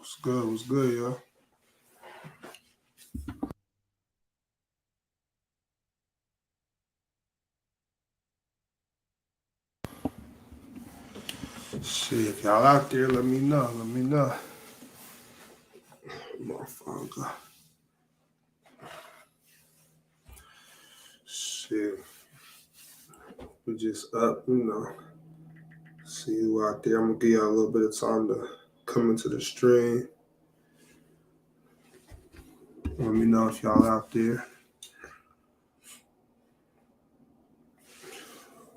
What's good? What's good, yo? Shit, if y'all out there, let me know. Let me know. Motherfucker. Shit. We just up, See you out there. I'm gonna give y'all a little bit of time to come into the stream. Let me know if y'all out there.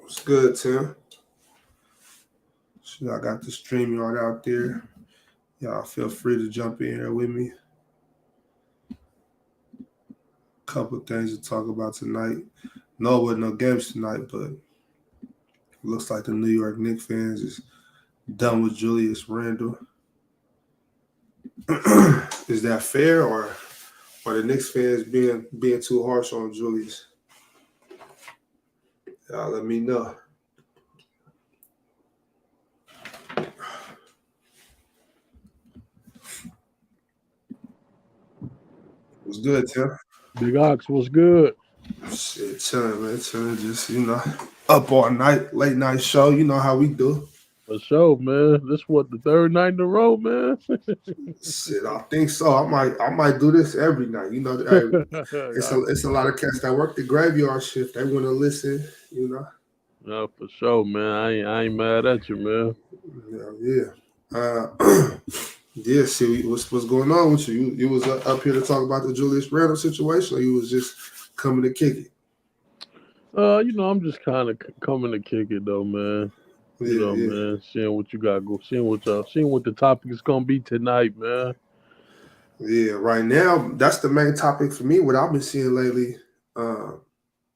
What's good, Tim? Shit, I got the StreamYard out there. Y'all feel free to jump in here with me. Couple of things to talk about tonight. No, with no games tonight, but looks like the New York Knicks fans is done with Julius Randle. Is that fair, or the Knicks fans being too harsh on Julius? Y'all let me know. What's good, Tim? Big Ox, what's good? Shit, chilling, man. Chilling, just, up all night, late night show. You know how we do. For sure, man. This what, the third night in a row, man? Shit, I think so. I might do this every night. It's a lot of cats that work the graveyard shift. They want to listen, No, for sure, man. I ain't mad at you, man. Yeah. Yeah, see, what's going on with you? You was up here to talk about the Julius Randle situation, or you was just coming to kick it? I'm just kind of coming to kick it, though, man. Man, seeing what you got go, seeing what the topic is gonna be tonight, man. Yeah, right now that's the main topic for me. What I've been seeing lately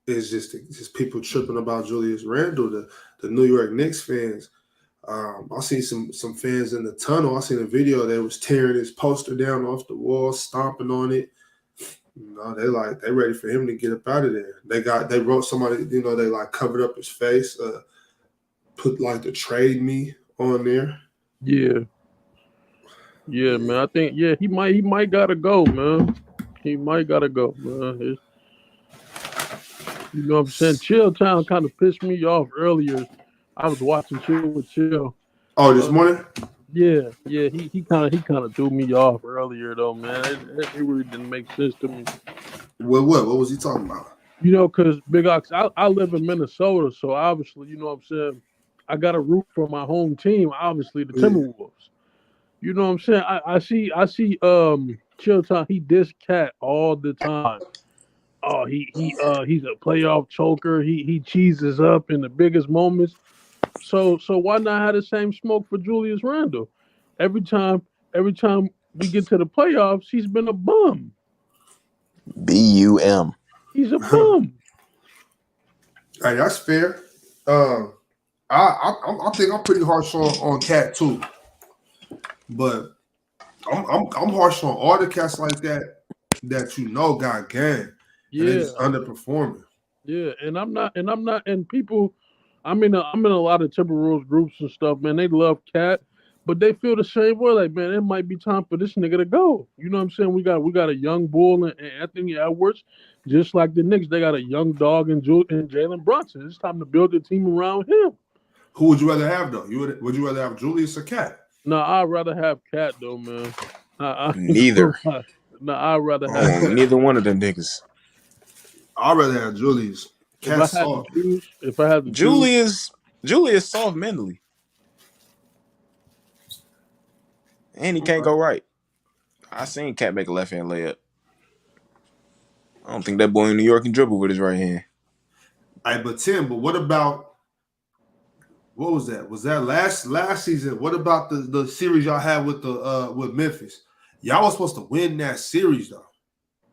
is just people tripping about Julius Randle, the New York Knicks fans. I seen some fans in the tunnel. I seen a video that was tearing his poster down off the wall, stomping on it. They ready for him to get up out of there. They wrote somebody, they covered up his face, put the trade me on there. Yeah, man. I think he might gotta go, man. He might gotta go, man. You know what I'm saying? Chill Town kind of pissed me off earlier. I was watching Chill with Chill. Oh, this morning? Yeah. He kind of threw me off earlier though, man. It really didn't make sense to me. What was he talking about? Because Big Ox, I live in Minnesota, so obviously, you know what I'm saying, I got to root for my home team, obviously the Timberwolves. You know what I'm saying? I see Chill Town, he diss KAT all the time. Oh, he's a playoff choker. He cheeses up in the biggest moments. So why not have the same smoke for Julius Randle? Every time we get to the playoffs, he's been a bum. BUM. He's a bum. Hey, that's fair. I think I'm pretty harsh on KAT too, but I'm harsh on all the cats like that got game. Yeah, and they're just underperforming. Yeah, and I'm not, and people, I'm in a lot of Timberwolves groups and stuff, man. They love KAT, but they feel the same way. Like, man, it might be time for this nigga to go. You know what I'm saying? We got a young bull and Anthony Edwards, just like the Knicks. They got a young dog and Jalen Brunson. It's time to build a team around him. Who would you rather have though? Would you rather have Julius or KAT? No, I'd rather have KAT though, man. Neither. No, I'd rather have neither one of them niggas. I'd rather have Julius. KAT's soft. If I had to choose, Julius soft mentally, and he can't go right. I seen KAT make a left hand layup. I don't think that boy in New York can dribble with his right hand. But Tim, what was that? Was that last season? What about the series y'all had with Memphis? Y'all was supposed to win that series though.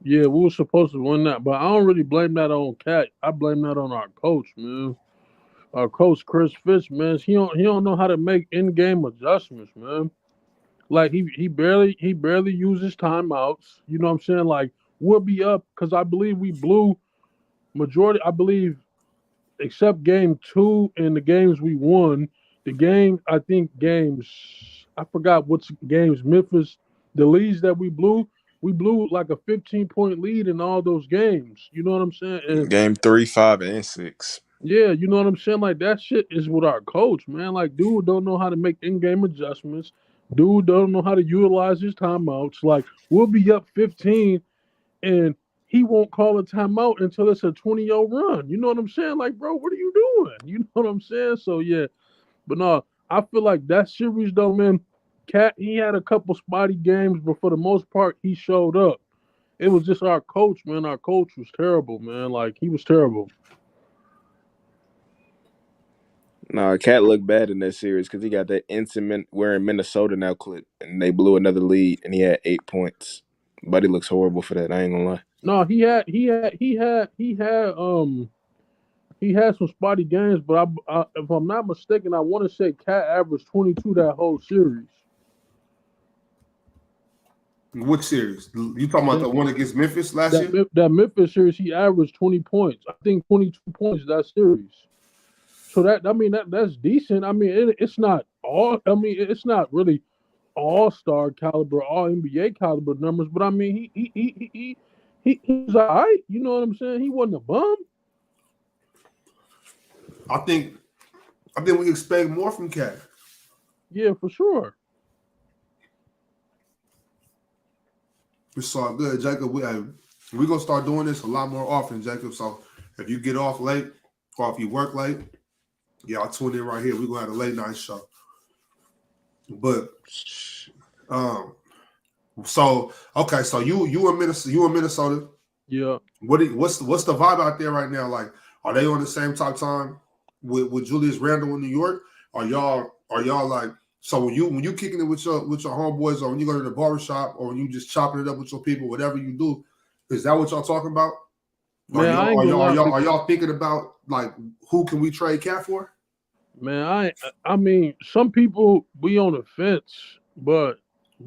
Yeah, we were supposed to win that, but I don't really blame that on KAT. I blame that on our coach, man. Our coach, Chris Fitz, man. He don't know how to make in-game adjustments, man. Like he barely uses timeouts. You know what I'm saying? Like, we'll be up because I believe we blew majority. I believe, except game 2 and the games we won. I forgot what's games. Memphis the leads that we blew like a 15-point lead in all those games. You know what I'm saying? And Game 3, 5, and 6. yeah, you know what I'm saying? Like that shit is with our coach, man. Like dude don't know how to make in-game adjustments. Dude don't know how to utilize his timeouts. Like we'll be up 15 and he won't call a timeout until it's a 20-0 run. You know what I'm saying? Like, bro, what are you doing? You know what I'm saying? So yeah. But no, I feel like that series though, man, KAT, he had a couple spotty games, but for the most part, he showed up. It was just our coach, man. Our coach was terrible, man. Like he was terrible. Nah, KAT looked bad in that series because he got that instant we're in Minnesota now clip, and they blew another lead, and he had 8 points. Buddy looks horrible for that. I ain't gonna lie. No, he had some spotty games, but if I'm not mistaken, I want to say KAT averaged 22 that whole series. Which series? You talking about the one against Memphis last year? That Memphis series, he averaged 20 points. I think 22 points that series. So that's decent. I mean, it's not all. I mean, it's not really all-star caliber, all NBA caliber numbers, but I mean, he was all right. You know what I'm saying? He wasn't a bum. I think we expect more from KAT. Yeah, for sure. It's all good, Jacob. We're gonna start doing this a lot more often, Jacob. So if you get off late or if you work late, y'all tune in right here. We're gonna have a late night show. But so you in Minnesota. Yeah. What's the vibe out there right now? Like, are they on the same type time with Julius Randle in New York? Are y'all like, so when you kicking it with your homeboys, or when you go to the barbershop, or when you just chopping it up with your people, whatever you do, is that what y'all talking about? Man, are y'all thinking about like who can we trade KAT for? Man, I mean, some people be on the fence, but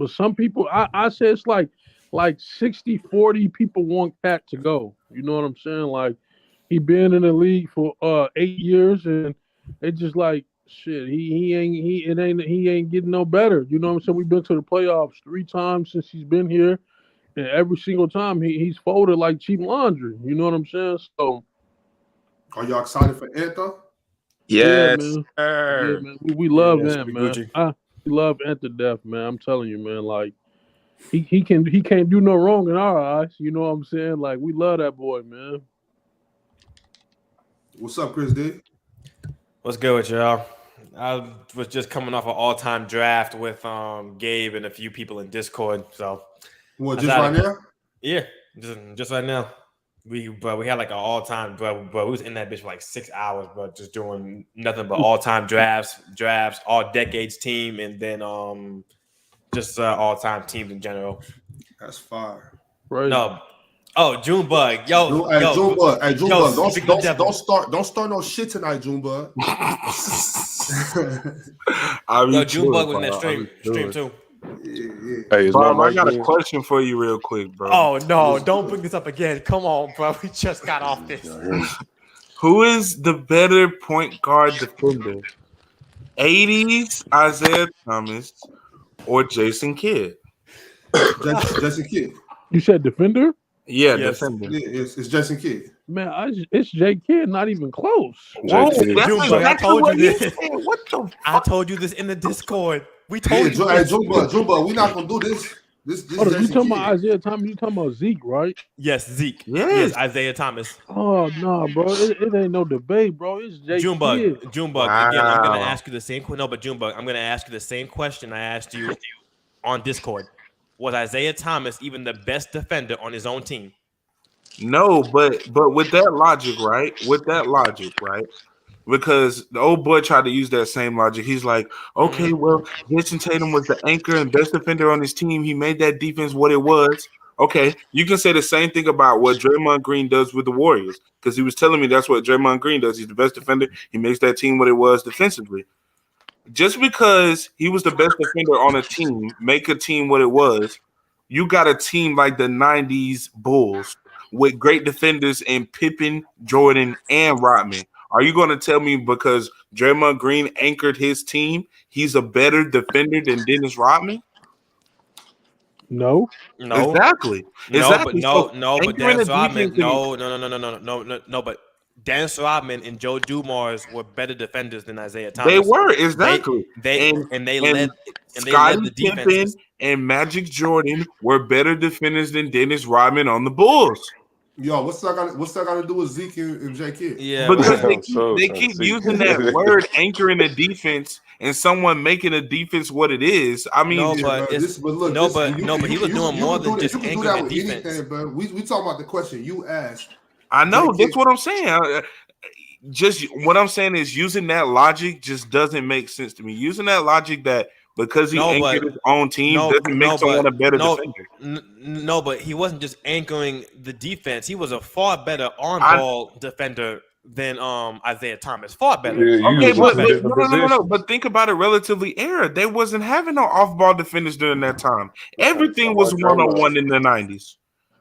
some people, I say it's like 60-40 people want KAT to go. You know what I'm saying? Like he been in the league for 8 years, and it's just like shit. He ain't getting no better. You know what I'm saying? We've been to the playoffs 3 times since he's been here, and every single time he's folded like cheap laundry. You know what I'm saying? So, are y'all excited for Anthony? Yes, yeah, man. sir. Yeah, man. We love Yes, him, we man. Gucci. We love Ant to death, man. I'm telling you, man. Like he can't do no wrong in our eyes. You know what I'm saying? Like we love that boy, man. What's up, Chris D? What's good with y'all? I was just coming off an all-time draft with Gabe and a few people in Discord. So What, just right now? Yeah, just right now. We had like an all-time, but we was in that bitch for like 6 hours, but just doing nothing but all-time drafts, all decades team, and then just all-time teams in general. That's fire. Right. No. Oh, Junebug. Junebug. Hey, Junebug, don't start no shit tonight, Junebug. Junebug was in that stream too. Yeah. Hey, Bob, I got a question for you real quick, bro. Oh, no, don't bring this up again. Come on, bro. We just got off this. Who is the better point guard defender? 80s Isaiah Thomas or Jason Kidd? Jason Kidd. You said defender? Yeah, Yes. defender. Yeah, it's Jason Kidd. Man, it's J Kidd, not even close. Whoa, Junebug, I told you this. What the fuck? I told you this in the Discord. We told you Hey, this. Junebug, we're not gonna do this. This Hold on, you Jason talking Kidd. about Isaiah Thomas? You talking about Zeke, right? Yes, Zeke. Yes. Isaiah Thomas. Oh no, bro, it ain't no debate, bro. It's J Junebug. Kidd. Junebug. Wow. Again, I'm gonna ask you the same. No, but Junebug, I'm gonna ask you the same question I asked you on Discord. Was Isaiah Thomas even the best defender on his own team? No, but with that logic, right? Because the old boy tried to use that same logic. He's like, okay, well, Jason Tatum was the anchor and best defender on his team. He made that defense what it was. Okay, you can say the same thing about what Draymond Green does with the Warriors, because he was telling me that's what Draymond Green does. He's the best defender. He makes that team what it was defensively. Just because he was the best defender on a team, make a team what it was, you got a team like the 90s Bulls with great defenders in Pippen, Jordan, and Rodman. Are you going to tell me because Draymond Green anchored his team, he's a better defender than Dennis Rodman? No. Exactly. But anchoring Dennis the Rodman, defense no, but Dennis Rodman and Joe Dumars were better defenders than Isaiah Thomas. They were exactly. They led Scottie the Pippen defenses. and Magic Jordan were better defenders than Dennis Rodman on the Bulls. Yo, what's that got to do with Zeke and J. Kidd? Yeah, Because I'm they keep using that word anchoring the defense and someone making a defense what it is. I mean, No, Yeah, but bro, it's- but look, no, this- but you- no, but he you- was you- doing you more can than do just that. You can do anchoring that the with defense. anything, bro. We talking about the question you asked. I know J. that's what I'm saying. Just what I'm saying is using that logic just doesn't make sense to me. Using that logic that because he anchored his own team doesn't make someone a better defender. No, but he wasn't just anchoring the defense. He was a far better ball defender than Isaiah Thomas. Far better. Yeah, Okay, but no. But think about it relatively era. They wasn't having no off-ball defenders during that time. Everything was one-on-one in the 90s.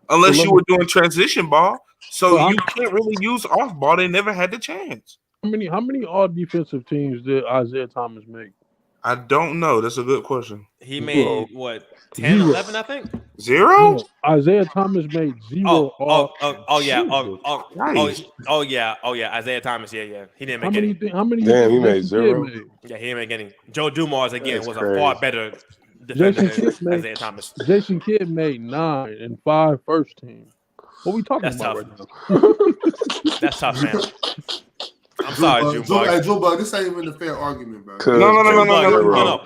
Unless you were doing transition ball. So you can't really use off-ball. They never had the chance. How many all defensive teams did Isaiah Thomas make? I don't know. That's a good question. He made what 10, 11, I think. 0? No, Isaiah Thomas made 0. Yeah. Isaiah Thomas, yeah. He didn't make any. How many? Damn, he made Jason 0. Kidd made? Yeah, he didn't make any. Joe Dumars again That's was crazy. a far better defender than Isaiah Thomas. Jason Kidd made 9 and 5 first team. What we talking That's about tough. right now? That's tough, man. I'm sorry, Junebug. Hey, Junebug, this ain't even a fair argument, bro. No.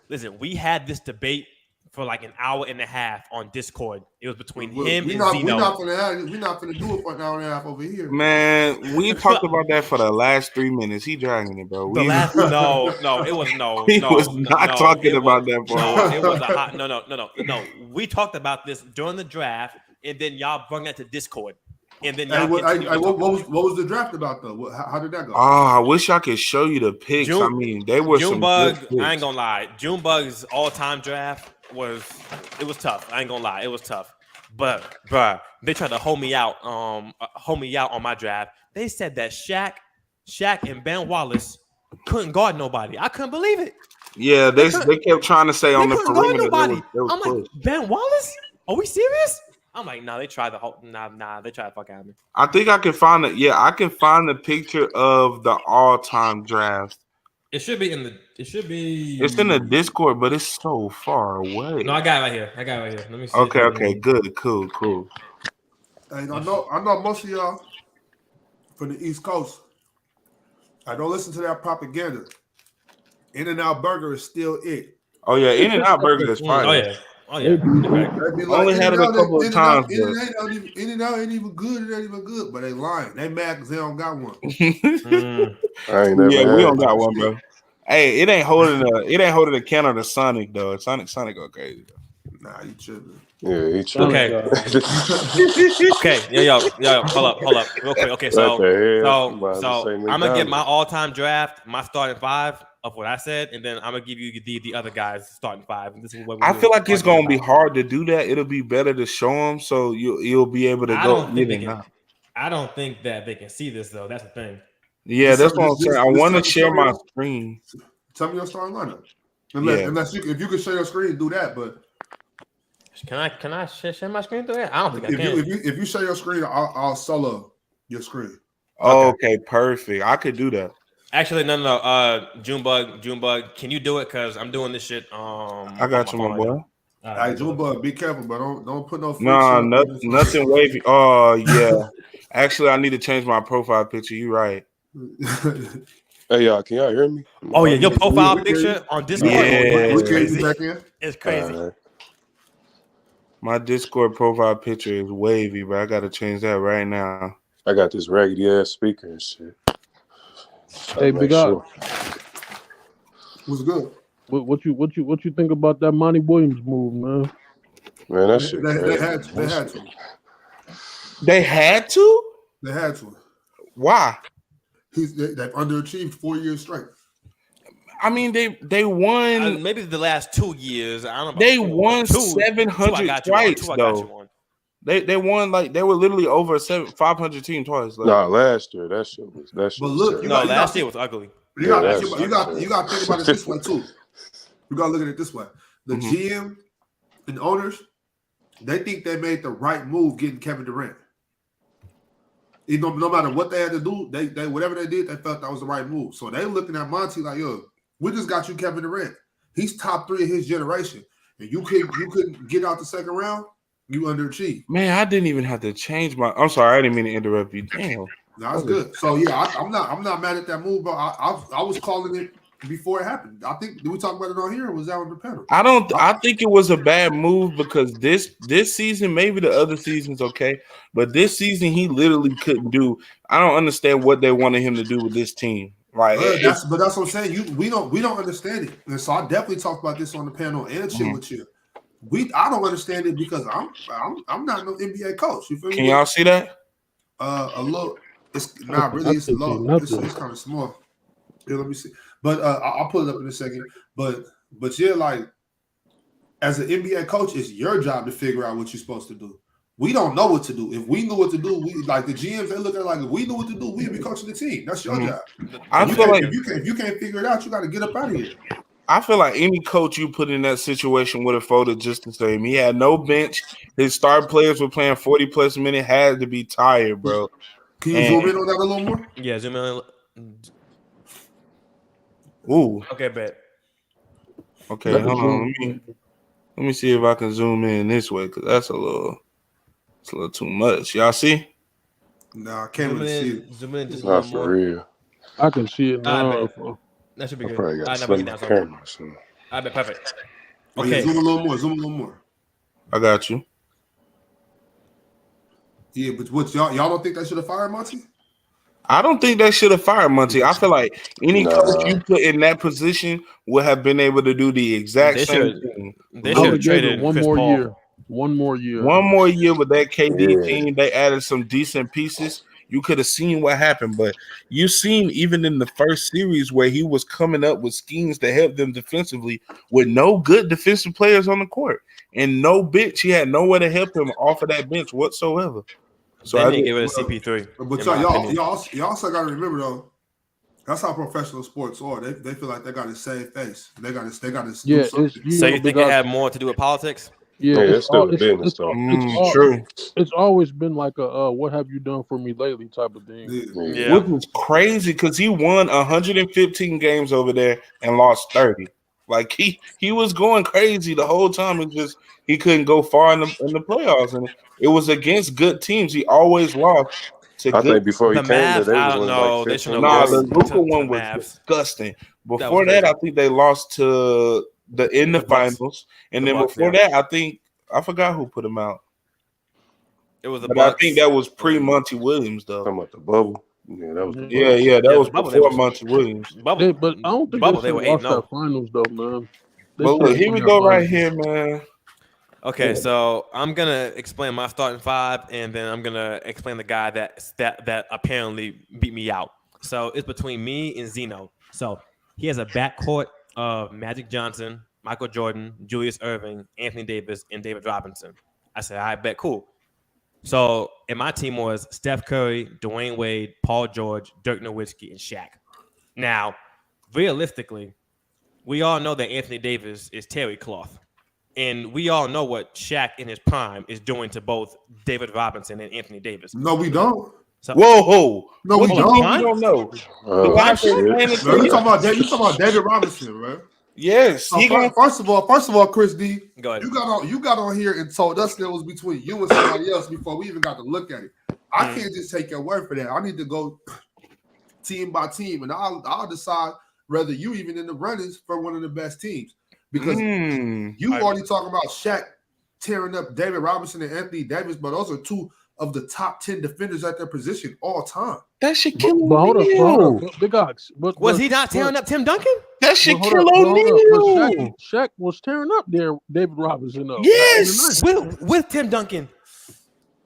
Listen. We had this debate for like an hour and a half on Discord. It was between him and Zeno. We're not gonna do it for an hour and a half over here. Man, we talked about that for the last 3 minutes. He dragging it, bro. No, it was no. He was not talking about that, bro. No, it was a hot. No. We talked about this during the draft, and then y'all brought that to Discord, and then y'all. What was the draft about though? How did that go? I wish I could show you the picks. I mean, they were Junebug. some good picks. I ain't gonna lie. Junebug's all-time draft was tough. I ain't gonna lie, it was tough. But bruh, they tried to hold me out on my draft. They said that Shaq and Ben Wallace couldn't guard nobody. I couldn't believe it. Yeah, they kept trying to say on the perimeter. I'm like, Ben Wallace? Are we serious? I'm like, no, they tried the whole they tried to fuck out of me. I think I can find it. Yeah, I can find the picture of the all-time draft. It should be It's in the Discord, but it's so far away. No, I got it right here. Let me see. Okay, good, cool. And I know most of y'all from the East Coast. I don't listen to that propaganda. In-N-Out Burger is still it. Oh yeah, In-N-Out Burger is fine. Oh yeah. Only had it a couple of times. In-N-Out ain't even good. It ain't even good, but they lying. They mad because they don't got one. We don't got one, bro. Hey, it ain't holding a can of the Sonic though. Sonic go crazy. Nah, you tripping. Yeah, he tripping. Okay. Yo, hold up, real quick. Okay, so I'm gonna get my all-time draft, my starting 5 of what I said, and then I'm gonna give you the other guys starting 5. And this is what I feel like it's gonna be hard to do that. It'll be better to show them so you'll be able to go. I don't think that they can see this though. That's the thing. Yeah, that's what I'm saying. I want to share my screen. Tell me your starting lineup. Unless if you can share your screen, do that. But can I share my screen through that? I don't think I can. If you share your screen, I'll solo your screen. Okay, perfect. I could do that. Actually, no. Junebug, can you do it? Because I'm doing this shit. I got you, my boy. Hey, Junebug, be careful, but don't put no. Nothing wavy. Oh yeah. Actually, I need to change my profile picture. You right. Hey y'all, can y'all hear me? Oh yeah, your profile picture on Discord is crazy. It's crazy. My Discord profile picture is wavy, but I gotta change that right now. I got this raggedy ass speaker and shit. Hey, Big Up. What's good? What you think about that Monty Williams move, man? Man, that shit. They had to. They had to? They had to. Why? They've underachieved 4 years straight. I mean, they won. Maybe the last 2 years. I don't know. They won 700 twice, though. They won they were literally over 500 team twice. Nah, last year that shit was. But look, last year was ugly. You got to think about it this way too. You got to look at it this way. the GM and owners, they think they made the right move getting Kevin Durant. No matter what they had to do, they whatever they did, they felt that was the right move. So they looking at Monty like, yo, we just got you Kevin Durant. He's top 3 of his generation. And you couldn't get out the second round, you underachieved. Man, I didn't even have to change my. I'm sorry, I didn't mean to interrupt you. Damn, that's good. So yeah, I'm not mad at that move, but I was calling it before it happened. I think did we talk about it on here or was that on the panel? I think it was a bad move because this season, maybe the other season's okay, but this season he literally couldn't do. I don't understand what they wanted him to do with this team. Like that's what I'm saying. We don't understand it, and so I definitely talked about this on the panel and shit with you. I don't understand it because I'm not no NBA coach. You feel me? Can y'all see that? A little. It's not really. It's low. It's kind of small. Yeah, let me see. But I'll pull it up in a second. But yeah, like as an NBA coach, it's your job to figure out what you're supposed to do. We don't know what to do. If we knew what to do, we like the GMs. They look at it like if we knew what to do, we'd be coaching the team. That's your job. I feel like if you can't figure it out, you got to get up out of here. I feel like any coach you put in that situation would have folded just the same. He had no bench. His star players were playing 40+ minutes. Had to be tired, bro. Can you zoom in on that a little more? Yeah, zoom in. Ooh. Okay, bet. Okay, hold on. Let me see if I can zoom in this way because it's a little too much. Y'all see? Nah, I can't really see it. Zoom in just a Not little for more. real. I can see it now. That should be I good. probably got I to know, slim down the some. camera. So. I bet perfect. Oh, yeah, Okay. zoom a little more. I got you. Yeah, but what y'all don't think they should have fired Monty? I don't think they should have fired Monty. I feel like any coach you put in that position would have been able to do the exact same thing. They should have traded one Chris more Paul. year. One more year. One more year with that KD team. They added some decent pieces. You could have seen what happened, but you seen even in the first series where he was coming up with schemes to help them defensively with no good defensive players on the court and no bench. He had nowhere to help him off of that bench whatsoever. So They I need to think get rid of CP3. But y'all also got to remember though, that's how professional sports are. They feel like they got to save face. They got to Yeah, do something. So you think it had more to do with politics? Yeah, it's still a business though. True. It's always been like a what have you done for me lately type of thing. Yeah. Which is crazy because he won 115 games over there and lost 30. Like he was going crazy the whole time. It's just he couldn't go far in the playoffs, and it was against good teams. He always lost to I good. think before he The came there, Mavs, they I was don't winning know. like They 15 shouldn't Nah, have the games. Luka to one the was Mavs. disgusting. was Before that, crazy. I think they lost to in the Bucks. finals, and The then Bucks, before yeah. that, I forgot who put him out. It was the But Bucks. I think that was pre-Monty Williams, though. Talking about the bubble. Yeah, that was the bubble. Yeah, that Yeah, was the bubble, before they was- Monty Williams. Bubble. But I don't think Bubble, they they were should have lost 8-0. that finals though, man. They But look, should've here won we that go right finals. here, man. Okay, so I'm gonna explain my starting five, and then I'm gonna explain the guy that apparently beat me out. So it's between me and Zeno. So he has a backcourt of Magic Johnson, Michael Jordan, Julius Erving, Anthony Davis, and David Robinson. I said, I bet, cool. So and my team was Steph Curry, Dwayne Wade, Paul George, Dirk Nowitzki, and Shaq. Now, realistically, we all know that Anthony Davis is terry cloth. And we all know what Shaq in his prime is doing to both David Robinson and Anthony Davis. No, we don't. So, Whoa. No, we What don't. you mean we don't know. Oh, Why shit. Shaq playing in No, you 3 talking about David Robinson, right? Yes. So He gonna first of all, Chris D, go ahead. you got on here and told us that it was between you and somebody else before we even got to look at it. I can't just take your word for that. I need to go team by team, and I'll decide whether you even in the runnings for one of the best teams. Because you already talking about Shaq tearing up David Robinson and Anthony Davis, but those are two of the top 10 defenders at their position all time. that should kill But hold O'Neal. up, Big Ox. Was he not tearing up Tim Duncan? That should But kill hold up. O'Neal. But Shaq was tearing up there, David Robinson up. Yes. With Tim Duncan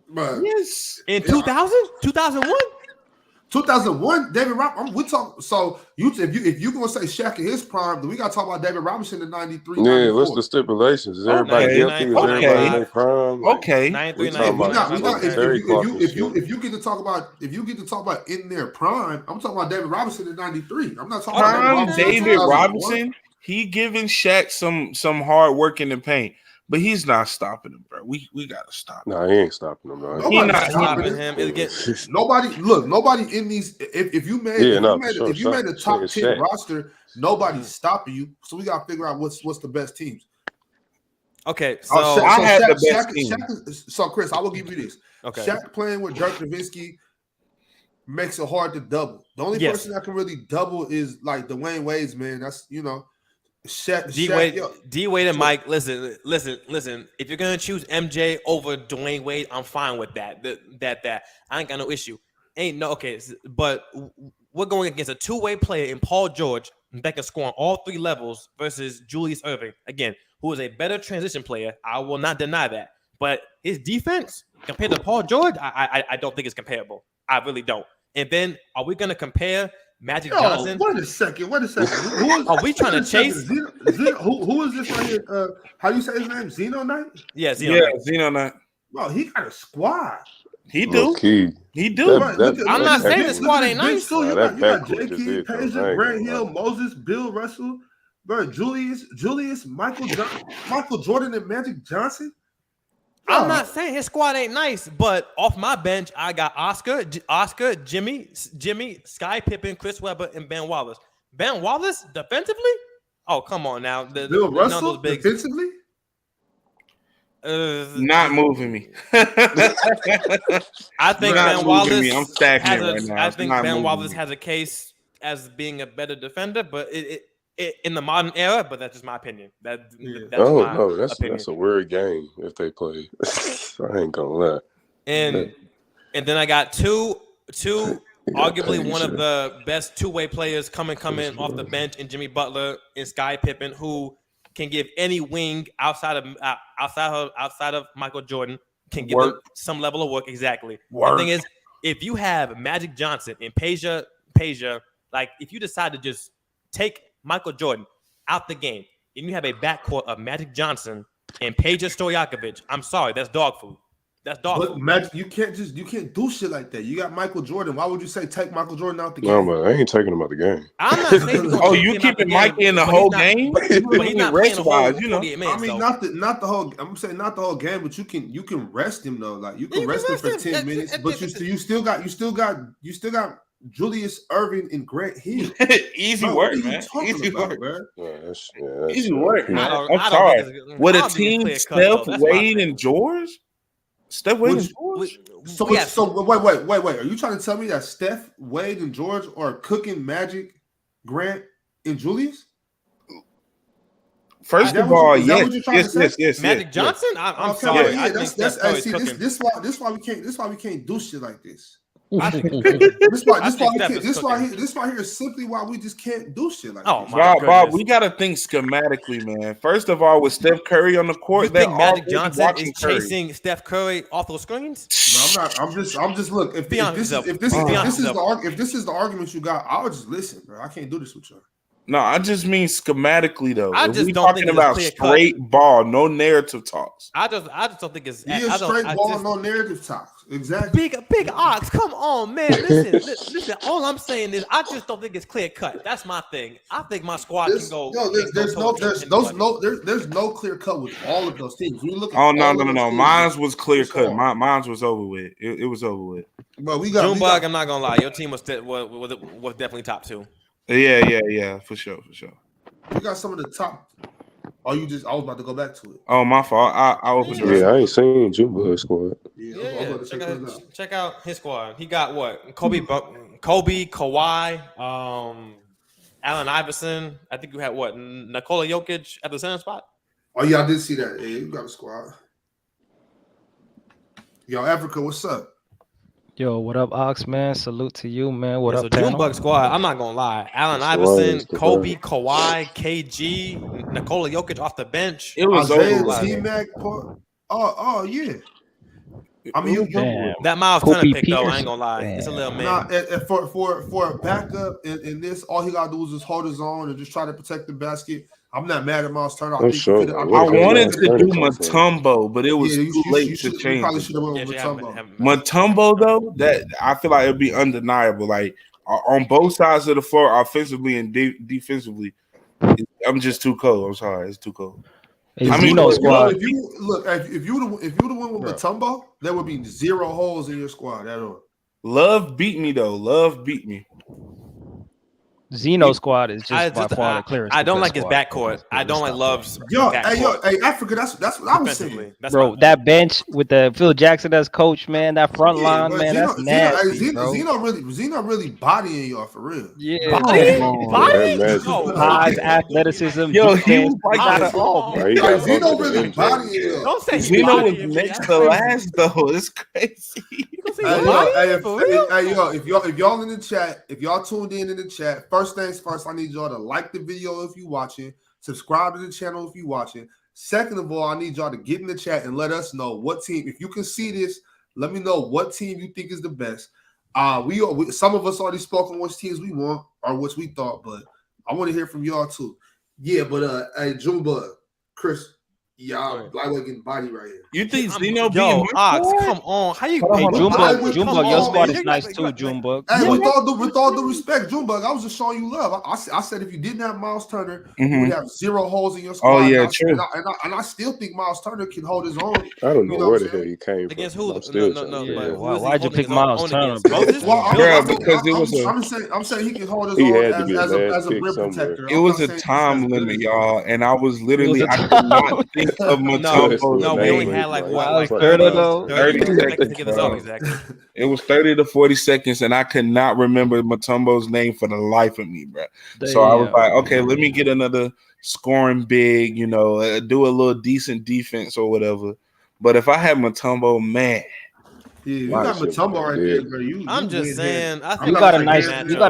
But Yes. in 2000? 2001? 2001, David Robinson. We talk. So if you gonna say Shaq in his prime, then we gotta talk about David Robinson in '93. Yeah, what's the stipulations? Is everybody Okay. healthy? Is everybody in their prime? Like, Okay. 93, we talking about 94. If you get to talk about in their prime, I'm talking about David Robinson in '93. I'm not talking about Prime David David Robinson. Robinson he giving Shaq some hard work in the paint, but he's not stopping him, bro. We gotta stop him. Nah, he ain't stopping him. No. Nobody's stopping him. Nobody in these. If you made a top 10 roster, nobody's stopping you. So we gotta figure out what's the best teams. Okay, so I have the best team. So Chris, I will give you this. Okay, Shaq playing with Dirk Nowitzki makes it hard to double. The only person that can really double is like Dwayne Wade's man. That's Shaq. D Wade and Mike. Listen. If you're gonna choose MJ over Dwayne Wade, I'm fine with that. That I ain't got no issue. But we're going against a two-way player in Paul George that can score on all three levels versus Julius Erving, again, who is a better transition player. I will not deny that. But his defense compared to Paul George, I don't think it's comparable. I really don't. And then are we going to compare Magic Johnson? Wait a second. Are we trying to chase? Who is this right here? How do you say his name? Zeno Knight? Yeah, Zeno Knight. Zeno Knight. Bro, he got a squad. He do. Okay. He do. I'm not saying the squad ain't nice. You got J.K., Pager, Grant Hill, Moses, Bill Russell, bro, Julius, Michael Jordan, and Magic Johnson. I'm not saying his squad ain't nice, but off my bench, I got Oscar, Jimmy, Sky Pippen, Chris Webber, and Ben Wallace. Ben Wallace defensively? Oh, come on now. Bill Russell defensively? Not moving me. I think Ben Wallace. I'm stacking right now. I think Ben Wallace has a case as being a better defender, but it in the modern era. But that's just my opinion. That's a weird game if they play. I ain't gonna lie. And then I got two arguably one of the best two-way players coming off the bench in Jimmy Butler and Sky Pippen, who can give any wing outside of Michael Jordan, can give them some level of work. Exactly. The thing is, if you have Magic Johnson and Peja, like if you decide to just take Michael Jordan out the game and you have a backcourt of Magic Johnson and Peja Stojakovic, I'm sorry, that's dog food. That's dog food. Magic, you can't do shit like that. You got Michael Jordan. Why would you say take Michael Jordan out the game? No, man, I ain't taking him out the game. I'm not saying you keeping Mikey in the whole game? But he's not playing the whole 48 minutes. I mean, not the whole. I'm saying not the whole game, but you can rest him though. Like you can rest him for 10 minutes, but you still got Julius Erving and Grant Hill. Easy work, man. Easy work, man. Easy work, man. I'm sorry. With a team, Steph, Wade, and George. Steph, Wade, and George. So wait. Are you trying to tell me that Steph, Wade, and George are cooking Magic, Grant, and Julius? First of all, yes. Magic Johnson. I'm sorry. Yeah, this why we can't do shit like this. This why here is simply why we just can't do shit like this. Bob, we gotta think schematically, man. First of all, with Steph Curry on the court, you think Magic Johnson is chasing Steph Curry off those screens? No, I'm not. I'm just look. If this is the argument you got, I'll just listen, bro. I can't do this with you. No, I just mean schematically though. I just don't think about straight ball, no narrative talks. I just don't think it's straight ball, no narrative talks. Exactly. Big ox. Come on, man. Listen. All I'm saying is I just don't think it's clear cut. That's my thing. I think my squad can go. There's no clear cut with all of those teams. We look. No. Mine was clear cut. Mine was over with. It was over with. But we got Junebug. I'm not gonna lie. Your team was definitely top two. Yeah, for sure. We got some of the top. I was about to go back to it. Oh, my fault. I opened it. Yeah, I ain't seen Junebug squad. Yeah. Check out his squad. He got what? Kobe, Kawhi, Allen Iverson. I think you had what? Nikola Jokic at the center spot. Oh yeah, I did see that. Yeah, you got a squad. Yo, Africa, what's up? Yo, what up, Ox, man? Salute to you, man. What up, so Junebug squad, I'm not going to lie. Allen Iverson, Kobe, Kawhi, KG, Nikola Jokic off the bench. It was Isaiah T-Mac. Oh, yeah. I mean, that Miles Turner pick, though, I ain't going to lie. It's a little man. For a backup in this, all he got to do is just hold his own and just try to protect the basket. I'm not mad at Miles Turner. I wanted to do Mutombo, but it was too late to change. Probably should have went with Mutombo. Mutombo, though, that I feel like it'd be undeniable. Like on both sides of the floor, offensively and defensively, I'm just too cold. I'm sorry, it's too cold. Hey, I mean, Zeno squad. If you the one with Mutombo, there would be 0 holes in your squad at all. Love beat me though. Love beat me. Zeno squad is just by far the clearest. I don't like his squad. backcourt. I don't like Love's Yo, backcourt. hey, Africa. That's what I was saying. Bro, that bench with the Phil Jackson as coach, man, that front line, man, that's nasty, bro. Zeno really bodying y'all for real. Yeah, body? Size, athleticism. Yo, he was like Zeno really bodying y'all. Don't say Zeno was next to last though. It's crazy. If y'all in the chat, if y'all tuned in the chat, first things first, I need y'all to like the video if you watching, subscribe to the channel if you watching. Second of all, I need y'all to get in the chat and let us know what team. If you can see this, let me know what team you think is the best. We some of us already spoke on which teams we want or which we thought, but I want to hear from y'all too. Yeah, but hey, Junebug, Chris. Y'all lightweight getting body right here. You think Zeno being Ox? Come on, how you? Hey, Junebug, your squad is nice too, Junebug. Hey, with all due respect, Junebug, I was just showing you love. I said if you didn't have Miles Turner, you would have 0 holes in your squad. Oh yeah, true. And I still think Miles Turner can hold his own. I don't know where the hell he came from. Against who? No. Why'd you pick Miles Turner? Because it was I'm saying he can hold his own as a rim protector. It was a time limit, y'all, and I was literally I could not think of Mutombo. No, we only had like 30 seconds to get this off exactly. It was 30 to 40 seconds, and I could not remember Mutombo's name for the life of me, bro. So I was like, okay, let me get another scoring big, do a little decent defense or whatever. But if I had Mutombo, man. Yeah, you got Mutombo right there, bro. I'm just saying. I think you got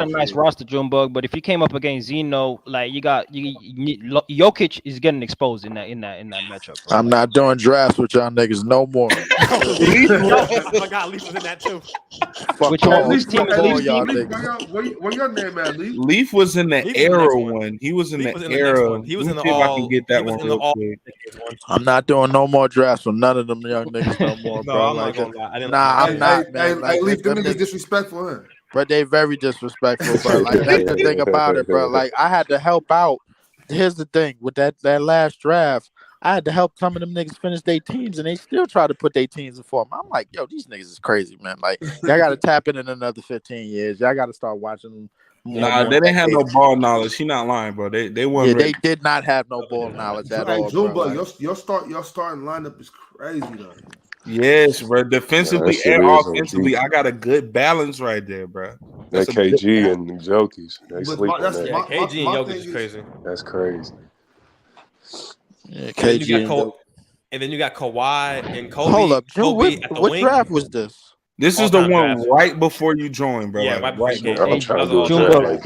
a nice roster, Junebug. But if you came up against Zeno, like Jokic is getting exposed in that matchup. Bro. I'm not doing drafts with y'all niggas no more. Oh my God, Leaf was in that too. Which team is y'all niggas? Where your name at, Leaf? Leaf was in the era one. He was in the era. He was in the all. If I can get that one real quick. I'm not doing no more drafts with none of them young niggas no more, bro. I'm not gonna lie. I'm not, man. Hey, Leaf, them niggas disrespectful, huh? But they very disrespectful, bro. Like that's the thing about it, bro. Like I had to help out. Here's the thing with that last draft. I had to help some of them niggas finish their teams, and they still try to put their teams in form. I'm like, yo, these niggas is crazy, man. Like y'all got to tap in another 15 years. Y'all got to start watching them. Nah, they didn't have no ball knowledge. She not lying, bro. They weren't. Yeah, they did not have no ball knowledge at all. Junebug, your starting lineup is crazy though. Yes, bro. Defensively and offensively, I got a good balance right there, bro. That KG and Jokic, they sleep on that. KG and Jokic is crazy. That's crazy. Yeah, KG and then you got Kawhi and Kobe. Hold up, Joe, Kobe what draft was this? This is the one right before you join, bro. Yeah, right before you I'm trying to do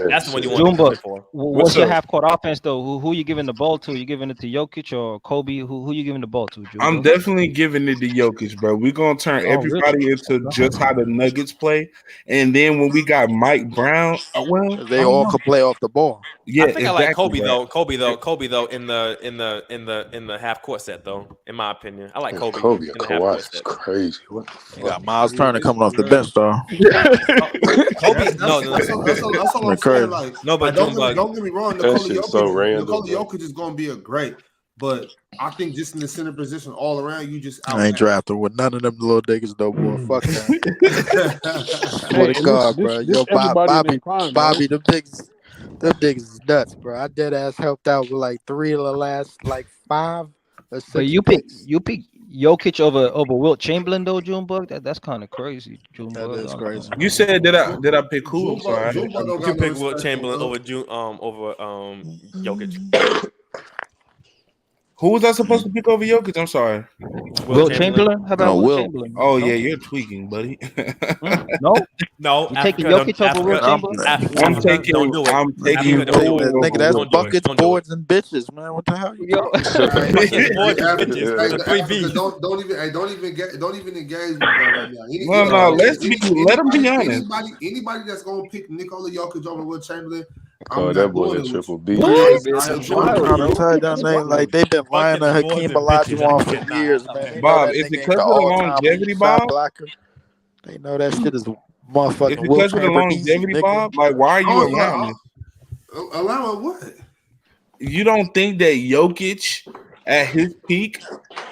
that's the one you want to for. What's your half-court offense, though? Who you giving the ball to? You giving it to Jokic or Kobe? Who you giving the ball to, Jumbo? I'm definitely giving it to Jokic, bro. We're going to turn everybody into just how the Nuggets play. And then when we got Mike Brown, they all can play off the ball. Yeah, I think I like Kobe though. Kobe though in the half court set though. In my opinion, I like Kobe. Kobe and Kawhi is crazy. What the fuck? You got Miles Turner coming off the bench though. Kobe, that's all I'm saying. Like, no, but don't get me wrong. Nikola Jokic is going to be a great, but I think just in the center position all around, you just I ain't drafting with none of them little niggas no more. Fuck that. Swear to God, bro. Yo, Bobby, them niggas is nuts, bro. I dead ass helped out with like 3 of the last 5 or 6. But you pick Jokic over Wilt Chamberlain though, Junebug. That's kind of crazy, Junebug. That is crazy. You said did I pick who? You pick Wilt Chamberlain over Jokic. Who was I supposed to pick over Jokic? I'm sorry. Wilt Chamberlain? How about Wilt Chamberlain? Oh, yeah, you're tweaking, buddy. No. You taking Jokic over Wilt Chamberlain? I'm taking nigga, that's buckets, boards, and bitches, man. What the hell? Don't even engage with that right now. Let him be honest. Anybody that's gonna pick Nikola Jokic over Wilt Chamberlain, oh, that boy a triple B. I'm telling that name like they've been lying to Hakeem Olajuwon for years, man. Bob, is it because of the longevity, Bob? They know that shit is motherfucking. Is it because of the longevity, Bob? Like, why are you allowing it? Allowing what? you don't think that Jokic at his peak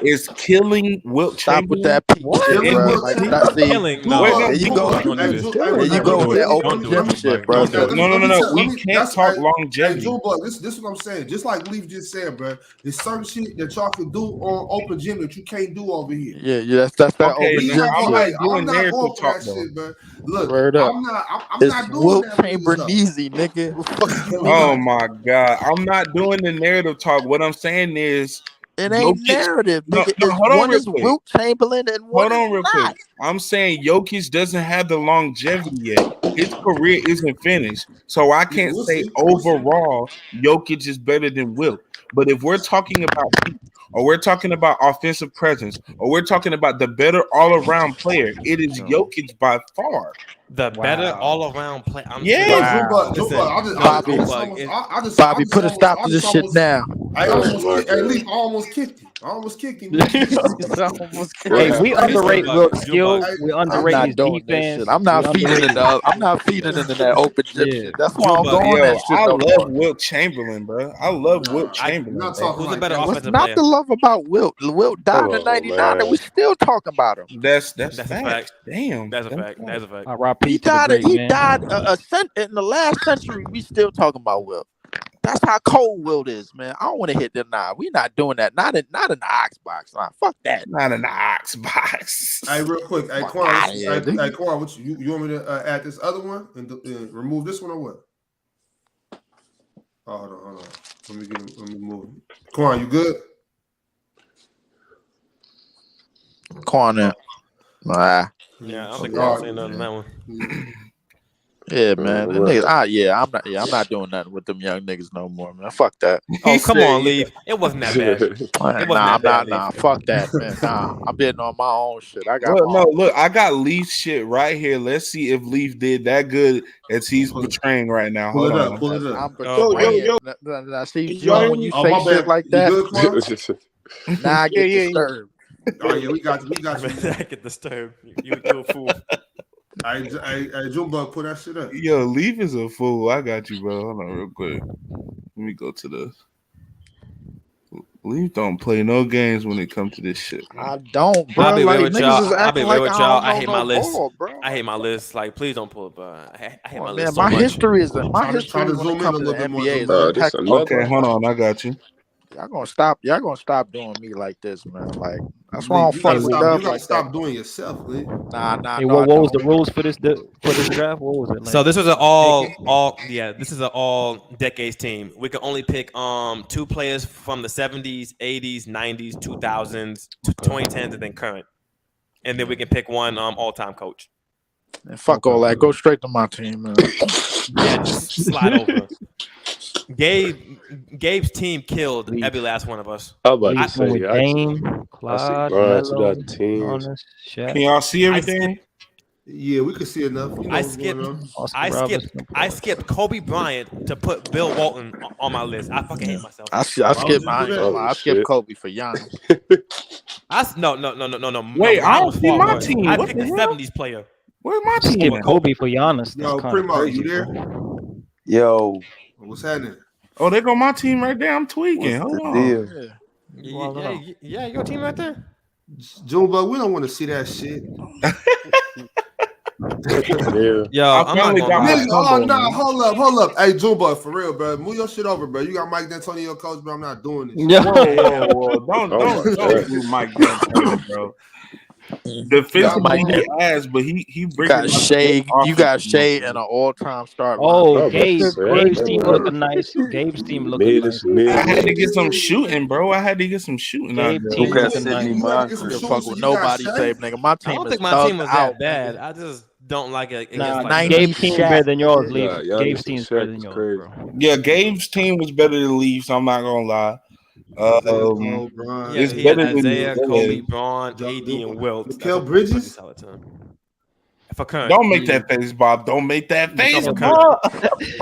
is killing Wilt Stop with Chamberlain? that peak What? shit, Killing bro. Wilt Like Chamberlain? that. See, Killing? No. Wait, no, there you go. Don't do this. There you Hey, go with that let me- open let gym me- shit, bro. Okay, let me- No. let me tell- We let me- can't that's- talk hey, longevity. Hey, Joe Buck, this is what I'm saying. Just like Leaf just said, bro. There's certain shit that y'all can do on open gym that you can't do over here. Yeah, that's that Okay, open We gym not I'm going, shit. not doing I'm not narrative going for talk, that though. shit, bro. Look, Word up. I'm It's not doing Wilt that. Chamberlain Niggas, easy, nigga. What the fuck you mean? Oh my God, I'm not doing the narrative talk. What I'm saying is, It ain't Jokic- narrative, No, nigga. no, It's hold on one real is quick. Wilt Chamberlain and one Hold on is real not. quick. I'm saying Jokic doesn't have the longevity yet. His career isn't finished. So I can't we'll say see. We'll see. overall Jokic is better than Wilt. But if we're talking about peak, or we're talking about offensive presence, or we're talking about the better all-around player, it is Jokic by far. The better all around play. I'm Yeah. saying, Wow. Joe Buck, I just Bobby, almost- Bobby, put a stop to this shit now. I Oh almost, my hey, God. Leaf, I almost kicked him. It's almost Hey, we What underrate Jumbo, Wilt's Jumbo. skill. We I'm underrate not his doing this defense. shit. I'm not We feeding underrate into. I'm not feeding into that open gym Yeah. shit. That's why I don't Jumbo, go on Yo, that shit I no love more. Wilt Chamberlain, bro. I love Wilt You're Chamberlain. not bro. talking Who's the like better that. What's offensive not player? to love about Wilt? Wilt died Come in on, '99, and man. we still talking about him. That's That's a fact. fact. Damn. That's a fact. That's a fact. R.I.P. He to the died. great He man. died in the last century. We still talking about Wilt. That's how cold Wilt is, man. I don't want to hit the nine. We not doing that. Not in the ox box. Nah, fuck that. Not in the ox box. Hey, real quick. Hey, Fuck Quan, outta here, nigga. hey, Quan, what you want me to add this other one and remove this one or what? Oh, hold on. Let me move him. Quan, you good? Corner. Nah. Yeah, I don't think Okay. I'll say nothing on that one. Yeah, man. The What? niggas, I'm not doing nothing with them young niggas no more, man. Fuck that. Oh, He come said, on, Leave. It wasn't that bad. Man, It wasn't nah, that bad, nah. Leaf. Fuck that, man. Nah, I'm bidding on my own shit. I got Look, my no, own. look, I got Leaf shit right here. Let's see if Leaf did that good as he's portraying right now. Pull Hold it on. up. Pull it up. I'm Oh, betraying. yo. Nah, see, Y'all John, hear when me? you Oh, say my shit bad. like You that, good, Quan? now I get disturbed. Oh yeah, we got you. I get disturbed. You a fool. Hey, Jumbo, put that shit up. Yo, Leaf is a fool. I got you, bro. Hold on real quick. Let me go to the Leaf don't play no games when it comes to this shit, man. I don't, bro. I'll be Like real with niggas y'all. is I'll be acting real like with I y'all. don't I know hate no my list. ball, bro. I hate my list. Like, please don't pull up. I hate Come my on, list man. so My much. history is my Try history to when it zoom in comes a to little the bit more, NBA is Jumbo. This impeccable. another. Okay, hold on. I got you. Y'all gonna stop doing me like this, man. Like that's why I Lee, don't fuck with you Dub gotta like stop that. doing yourself, Lee. Nah, Hey, no, I what was don't. the rules for this draft? What was it? So this is an this is an all decades team. We can only pick 2 players from the 70s, 80s, 90s, 2000s, 2010s, and then current. And then we can pick one all-time coach. And fuck all that. Go straight to my team, man. Yeah, just slide over. Gabe's team killed every last one of us. I'm about to Leaf went with say, Dame, Clyde, Brian to Melo, that team. Giannis, Shaq, Can y'all see everything? Yeah, we can see enough. You know I what's going on. Oscar Robertson. I skipped Kobe Bryant to put Bill Walton on my list. I fucking hate myself. I would skip. you do I ain't gonna that? lie. I skip shit. Kobe for Giannis. No. Wait, I Mine don't was see far my worse. team. I What picked the a hell? 70s player. Where's my Skip team? at? Kobe for Giannis. That's Yo, kind of Primo, crazy, you there? bro. Yo, What's happening? Oh, they go my team right there. I'm tweaking. what's Hold the on. deal? Yeah, your team right there. Jumbo, we don't want to see that shit. Yeah. Yo, I I'm not finally gonna got my lie. Nigga, oh combo, nah, man. hold up. Hey, Jumbo, for real, bro. Move your shit over, bro. You got Mike D'Antonio coach, bro. I'm not doing this. Yeah. Whoa. Don't Oh my God. do Mike D'Antoni, bro. Defensively, he ass, but he You breaking got Shea. You got Shea in an all-time start line. Oh, I'm about to Gabe. say, Gabe's I team ain't looking nice. Gabe's team looking mid nice. is mid. I had to get some shooting, bro. I had to get some shooting out Gabe there. team Who got looking Sidney nice. You had to get some I Moncrief? don't shooting, fuck so with you got nobody Shaq. save, nigga. My I team don't is think my thugged team was out, that bad. nigga. I just don't like it Nah, against like 90 Gabe team Shaq, better than yours, nigga. Leaf. Nah, Giannis Gabe's and team's Shaq better than is yours, crazy. bro. Yeah, Gabe's team was better than Leafs. I'm not gonna lie. Cole, Bron, yeah, It's he had better than Isaiah, Leafs. Kobe, Braun, AD, and Wilt. That's Mikal a pretty Bridges. solid team. for current. Don't make that face, Bob. Don't make that face, Bob.